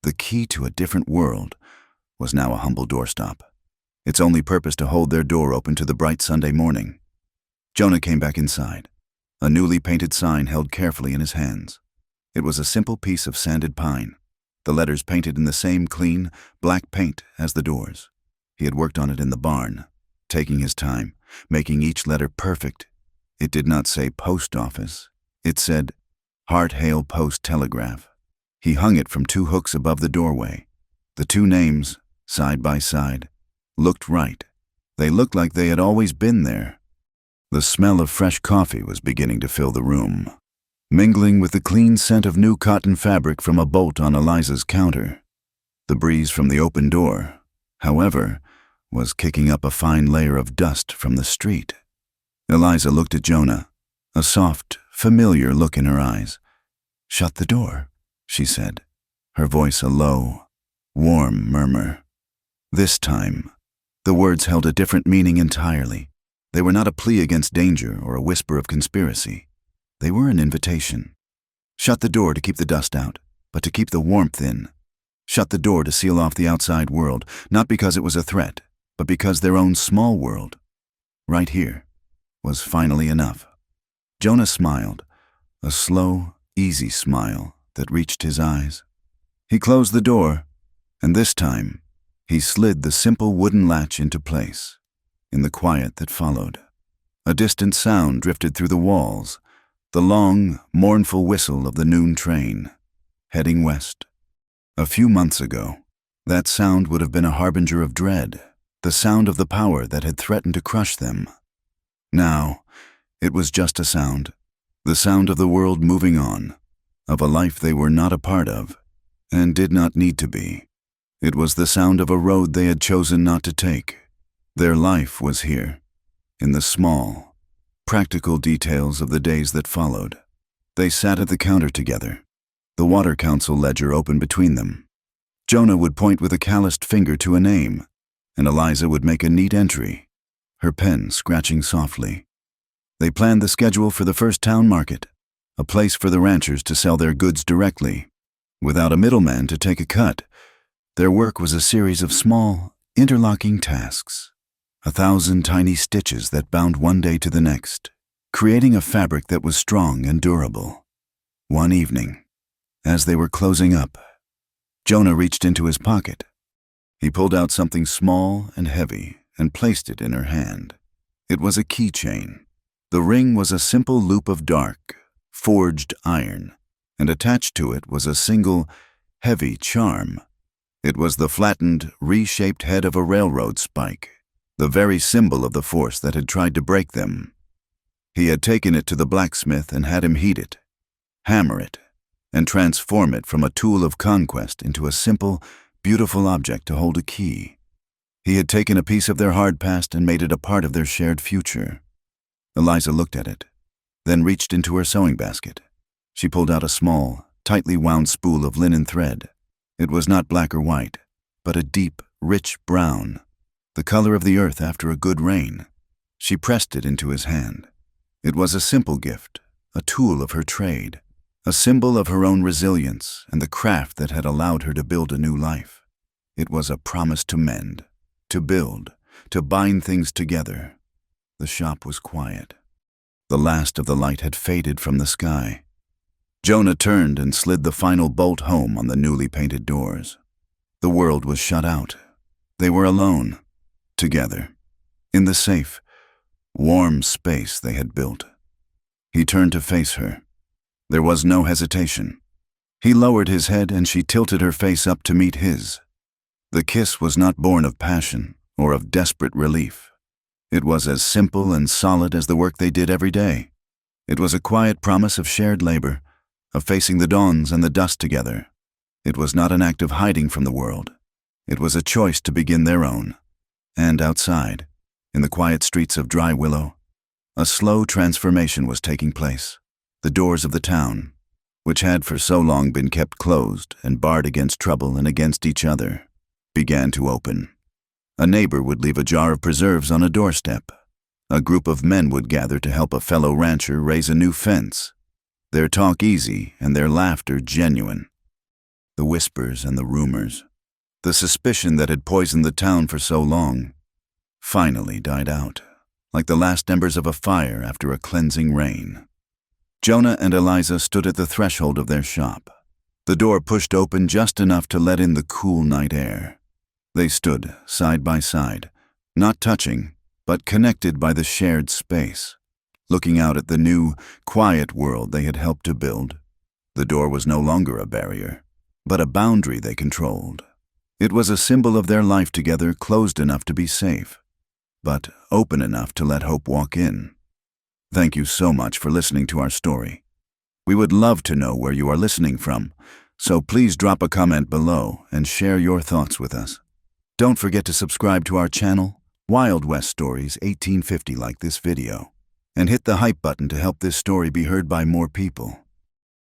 the key to a different world, was now a humble doorstop, its only purpose to hold their door open to the bright Sunday morning. Jonah came back inside, a newly painted sign held carefully in his hands. It was a simple piece of sanded pine, the letters painted in the same clean, black paint as the doors. He had worked on it in the barn, taking his time, making each letter perfect. It did not say post office. It said Hart Hale Post Telegraph. He hung it from 2 hooks above the doorway. The 2 names, side by side, looked right. They looked like they had always been there. The smell of fresh coffee was beginning to fill the room, mingling with the clean scent of new cotton fabric from a bolt on Eliza's counter. The breeze from the open door, however, was kicking up a fine layer of dust from the street. Eliza looked at Jonah, a soft, familiar look in her eyes. "Shut the door," she said, her voice a low, warm murmur. This time, the words held a different meaning entirely. They were not a plea against danger or a whisper of conspiracy. They were an invitation. Shut the door to keep the dust out, but to keep the warmth in. Shut the door to seal off the outside world, not because it was a threat, but because their own small world, right here, was finally enough. Jonah smiled, a slow, easy smile that reached his eyes. He closed the door, and this time, he slid the simple wooden latch into place. In the quiet that followed, a distant sound drifted through the walls, the long, mournful whistle of the noon train, heading west. A few months ago, that sound would have been a harbinger of dread, the sound of the power that had threatened to crush them. Now, it was just a sound, the sound of the world moving on, of a life they were not a part of, and did not need to be. It was the sound of a road they had chosen not to take. Their life was here, in the small, practical details of the days that followed. They sat at the counter together, the water council ledger open between them. Jonah would point with a calloused finger to a name, and Eliza would make a neat entry, her pen scratching softly. They planned the schedule for the first town market, a place for the ranchers to sell their goods directly, without a middleman to take a cut. Their work was a series of small, interlocking tasks, 1,000 tiny stitches that bound one day to the next, creating a fabric that was strong and durable. One evening, as they were closing up, Jonah reached into his pocket. He pulled out something small and heavy and placed it in her hand. It was a keychain. The ring was a simple loop of dark, forged iron, and attached to it was a single, heavy charm. It was the flattened, reshaped head of a railroad spike, the very symbol of the force that had tried to break them. He had taken it to the blacksmith and had him heat it, hammer it, and transform it from a tool of conquest into a simple, beautiful object to hold a key. He had taken a piece of their hard past and made it a part of their shared future. Eliza looked at it, then reached into her sewing basket. She pulled out a small, tightly wound spool of linen thread. It was not black or white, but a deep, rich brown, the color of the earth after a good rain. She pressed it into his hand. It was a simple gift, a tool of her trade, a symbol of her own resilience and the craft that had allowed her to build a new life. It was a promise to mend, to build, to bind things together. The shop was quiet. The last of the light had faded from the sky. Jonah turned and slid the final bolt home on the newly painted doors. The world was shut out. They were alone, together, in the safe, warm space they had built. He turned to face her. There was no hesitation. He lowered his head and she tilted her face up to meet his. The kiss was not born of passion or of desperate relief. It was as simple and solid as the work they did every day. It was a quiet promise of shared labor, of facing the dawns and the dust together. It was not an act of hiding from the world. It was a choice to begin their own. And outside, in the quiet streets of Dry Willow, a slow transformation was taking place. The doors of the town, which had for so long been kept closed and barred against trouble and against each other, began to open. A neighbor would leave a jar of preserves on a doorstep. A group of men would gather to help a fellow rancher raise a new fence, their talk easy and their laughter genuine. The whispers and the rumors, the suspicion that had poisoned the town for so long, finally died out, like the last embers of a fire after a cleansing rain. Jonah and Eliza stood at the threshold of their shop, the door pushed open just enough to let in the cool night air. They stood side by side, not touching, but connected by the shared space, looking out at the new, quiet world they had helped to build. The door was no longer a barrier, but a boundary they controlled. It was a symbol of their life together, closed enough to be safe, but open enough to let hope walk in. Thank you so much for listening to our story. We would love to know where you are listening from, so please drop a comment below and share your thoughts with us. Don't forget to subscribe to our channel, Wild West Stories 1850, like this video, and hit the hype button to help this story be heard by more people.